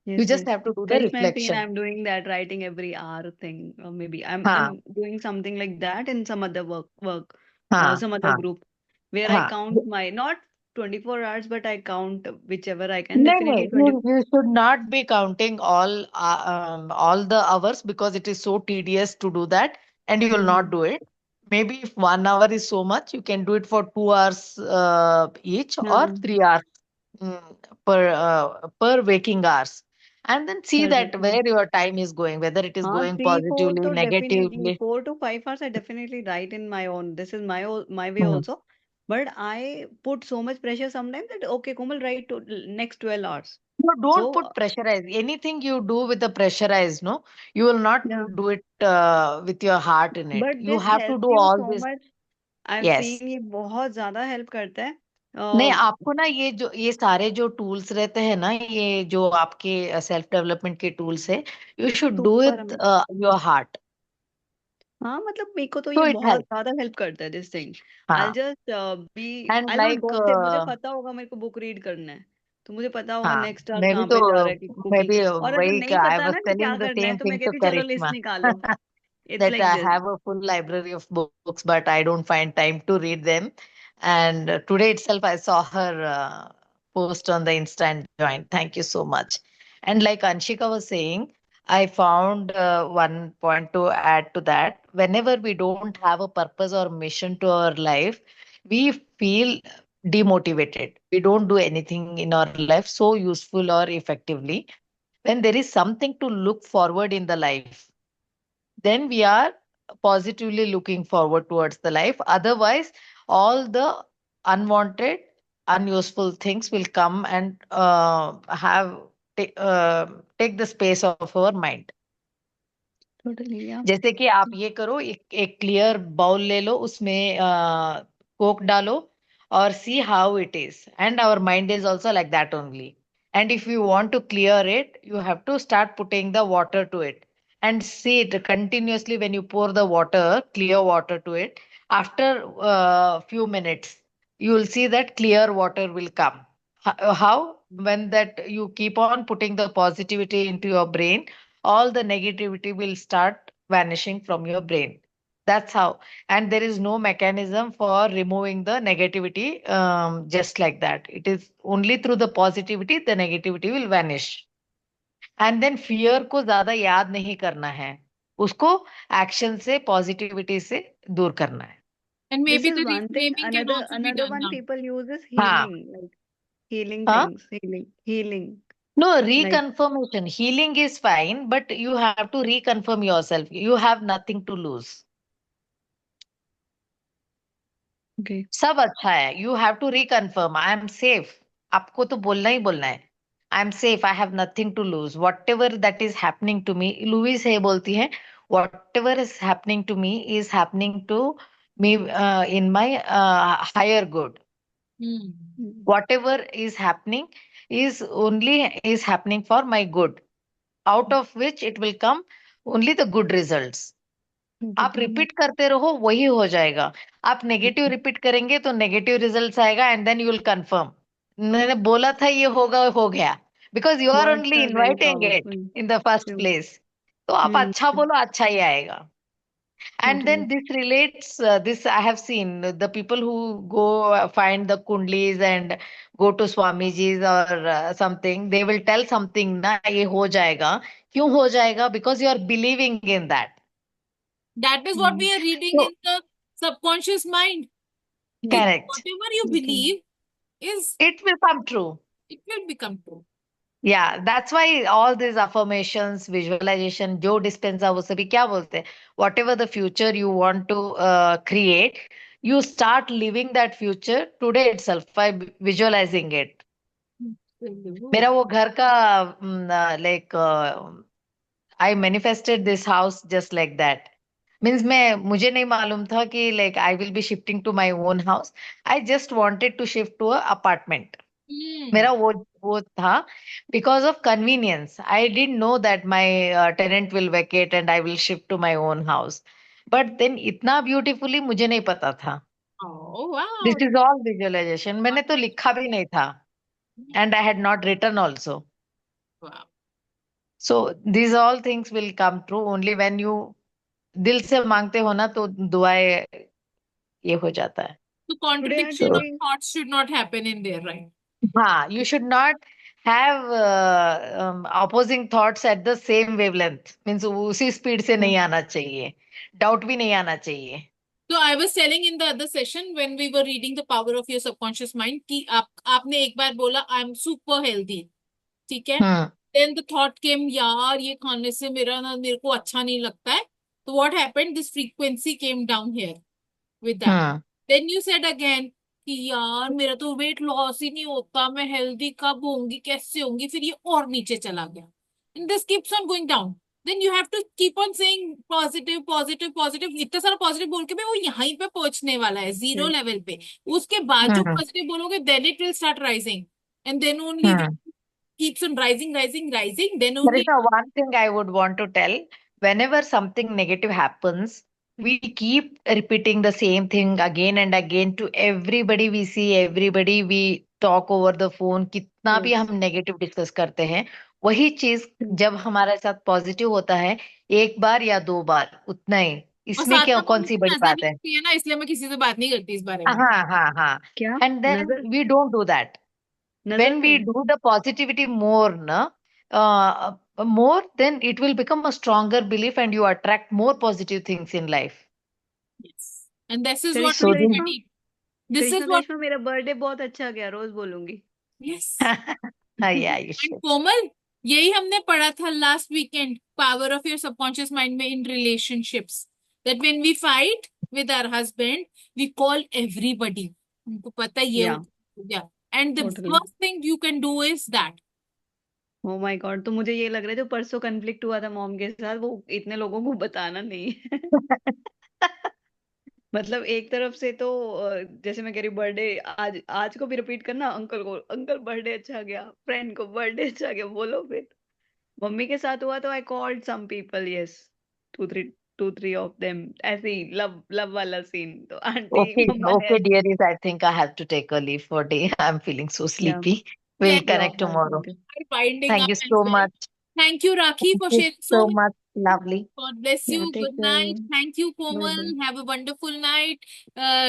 You Yes, just yes. have to do the Brush my teeth, reflection. I'm doing that, writing every hour thing, or maybe I'm हाँ I'm doing something like that in some other हाँ some other हाँ group where I हाँ. count my not 24 hours, but I count whichever I can. नहीं Definitely नहीं, 20. you should not be counting all the hours because it is so tedious to do that, and you will not Mhm. do it. Maybe if 1 hour is so much, you can do it for 2 hours each or हाँ, 3 hours per waking hours, and then see correct. that where your time is going, whether it is हाँ, going 3, 4 positively, तो definitely negatively. 4 to 5 hours I definitely write in my own. This is my way Hmm. also. But I put so much pressure sometimes that okay, Komal, write to next 12 hours. No, don't So put pressurize. Anything you do with the pressurize, no, you will not yeah, do it with your heart in it. but You this have to helps do you all so this. much. I am Yes. Seeing ये बहुत ज्यादा help करता है नहीं, आपको ना ये सारे जो टूल्स रहते हैं ना, ये जो आपके सेल्फ डेवलपमेंट के टूल्स है, you should do super it your heart. हाँ मतलब मेरे को तो ये तो इट बहुत हेल्प. ज्यादा हेल्प करता है दिस थिंग आई हाँ. Just be and I not like go there मुझे पता होगा मेरे को बुक रीड करना है तो मुझे पता होगा हाँ, नेक्स्ट आवर मैं भी कहाँ तो पे जा रहा है मैं कुकिंग भी और अगर वही नहीं आई पता वाज ना कि क्या टेलिंग द करना है सेम तो मैं थिंग टू कहती चलो लिस्ट करिश्मा निकालो it's that like I this have a full library of books, but I don't find time to read them. And today itself, I saw her post on the Insta and joined. Thank you so much. And like Anshika was saying, I found one point to add to that. Whenever we don't have a purpose or mission to our life, we feel demotivated. We don't do anything in our life so useful or effectively. When there is something to look forward in the life, then we are positively looking forward towards the life. Otherwise, all the unwanted, unuseful things will come and take the space of our mind. Totally या जैसे कि आप ये करो, एक clear bowl ले लो, उसमें coke डालो और see how it is, and our mind is also like that only. And if you want to clear it, you have to start putting the water to it and see it continuously. When you pour the water, clear water to it, after few minutes, you will see that clear water will come. How? When that you keep on putting the positivity into your brain, all the negativity will start vanishing from your brain. That's how. And there is no mechanism for removing the negativity just like that. It is only through the positivity, the negativity will vanish. And then fear को ज्यादा याद नहीं करना है. उसको action से, positivity से दूर करना है. And this maybe is the one thing reframing can another also be another done one now. people use is हाँ. healing like healing हाँ. things healing No, like reconfirmation. Healing is fine, but you have to reconfirm yourself. You have nothing to lose. okay सब अच्छा है. You have to reconfirm I am safe. आपको तो बोलना ही बोलना है. I am safe, I have nothing to lose. Whatever that is happening to me, Louise है बोलती है, whatever is happening to me is happening to me in my higher good. Hmm. Hmm. Whatever is happening is only is happening for my good, out of which it will come only the good results. आप Totally, yeah. Repeat करते रहो, वही हो जाएगा. आप negative repeat करेंगे तो negative results आएगा, and then you will confirm. मैंने बोला था ये होगा, हो गया. Because you are Words only are very inviting it powerful. In the first True. Place. तो आप Hmm. अच्छा बोलो, अच्छा ही आएगा. And then Totally. this relates, this I have seen the people who go find the kundlis and go to Swamiji's or something, they will tell something na ye ho jayega. Kyun ho jayega? Because you are believing in that. That is what Hmm. we are reading So in the subconscious mind. That correct. whatever you Okay. believe is, It will come true. it will become true. Yeah, that's why all these affirmations, visualization, जो dispensa वो सभी क्या बोलते हैं? Whatever the future you want to create, you start living that future today itself by visualizing it. Absolutely. मेरा वो घर का like I manifested this house just like that. Means मैं मुझे नहीं मालूम था कि like I will be shifting to my own house. I just wanted to shift to a apartment. Hmm. मेरा वो था because of convenience. I didn't know that my tenant will vacate and I will shift to my own house. But then इतना beautifully मुझे नहीं पता था. Oh, wow. This is all visualization. मैंने तो लिखा भी नहीं था. And I had not written also. Wow. So these all things will come true only when you दिल से मांगते हो ना तो दुआएं ये हो जाता है. So Today contradiction of So actually, thoughts should not happen in there, right? हाँ, you should not have opposing thoughts at the same wavelength. Means उसी स्पीड से नहीं आना चाहिए. डाउट भी नहीं आना चाहिए. So I was telling in the other session when we were reading the power of your subconscious mind कि आपने एक बार बोला I am super healthy, ठीक है? हम्म. Then the thought came, यार ये खाने से मेरे को अच्छा नहीं लगता है. So what happened? This frequency came down here with that. Hmm. Then you said again कि यार मेरा तो वेट लॉस ही नहीं होता, मैं हेल्दी कब होंगी, कैसे होंगी, फिर ये और नीचे चला गया. And this keeps on going down. Then you have to keep on saying positive, positive, positive. इतना सारा पॉजिटिव बोल के भी वो यहीं पे पहुंचने वाला है, जीरो yes. लेवल पे. उसके बाद जो हम्म. पॉजिटिव बोलोगे, then it will start rising. And then only hmm. keeps on rising, rising, rising. Then There is only. a one thing I would want to tell. Whenever something negative happens, we keep repeating the same thing again and again to everybody we see, everybody we talk over the phone. कितना भी Yes. हम negative discuss करते हैं, वही चीज जब हमारे साथ पॉजिटिव होता है, एक बार या दो बार उतना ही. और इसमें साथ क्या में वो कौन सी मुझे बड़ी नजर बात भी है. आती है ना, इसलिए मैं किसी से बात नहीं करती इस बारे में. हाँ हाँ हाँ. क्या? And then नजर we don't do that. नजर When we में do the positivity more, more, then it will become a stronger belief and you attract more positive things in life. Yes. And this is what Karishma So we then, Karishma studied. This is Karishma what. करिश्मा मेरा birthday बहुत अच्छा गया, रोज बोलूंगी. Yes. yeah, you And should. कोमल, यही हमने पढ़ा था last weekend, power of your subconscious mind में in relationships. That when we fight with our husband, we call everybody. उनको पता है ये या हो गया. And the totally. First thing you can do is that. Oh my god, तो मुझे ये लग रहा है जो परसों कन्फ्लिक्ट हुआ था मॉम के साथ, वो इतने लोगों को बताना नहीं है. मतलब एक तरफ से तो जैसे मैं कह रही बर्थडे आज आज को भी रिपीट करना, अंकल को अंकल बर्थडे अच्छा गया, फ्रेंड को बर्थडे अच्छा गया, बोलो फिर. मम्मी के साथ हुआ तो I called some people, yes, two three of them, ऐसे ही लव लव वाला सीन, तो आंटी Okay, मम्मा ने. okay, dearies, I think I have to take a leave for day. I'm feeling so या sleepy. Yes, We'll या connect tomorrow. Okay. binding Thank up you as so well. much. Thank you, Rakhi, Thank for you sharing so so much. much. Lovely. God bless या you. Take Good care. night. Thank you, bye Komal. Bye. Have a wonderful night.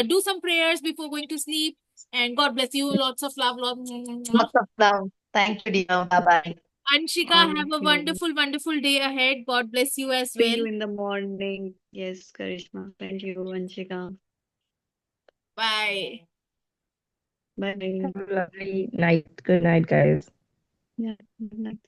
Do some prayers before going to sleep. And God bless you. Lots of love. Lots of love. Thank you, dear. Bye bye. Anshika, have thank a you. wonderful, wonderful day ahead. God bless you as See well. you in the morning. Yes, Karishma. Thank you, Vanshika. Bye. Bye. Have a lovely night. Good night, guys. Yeah, good night.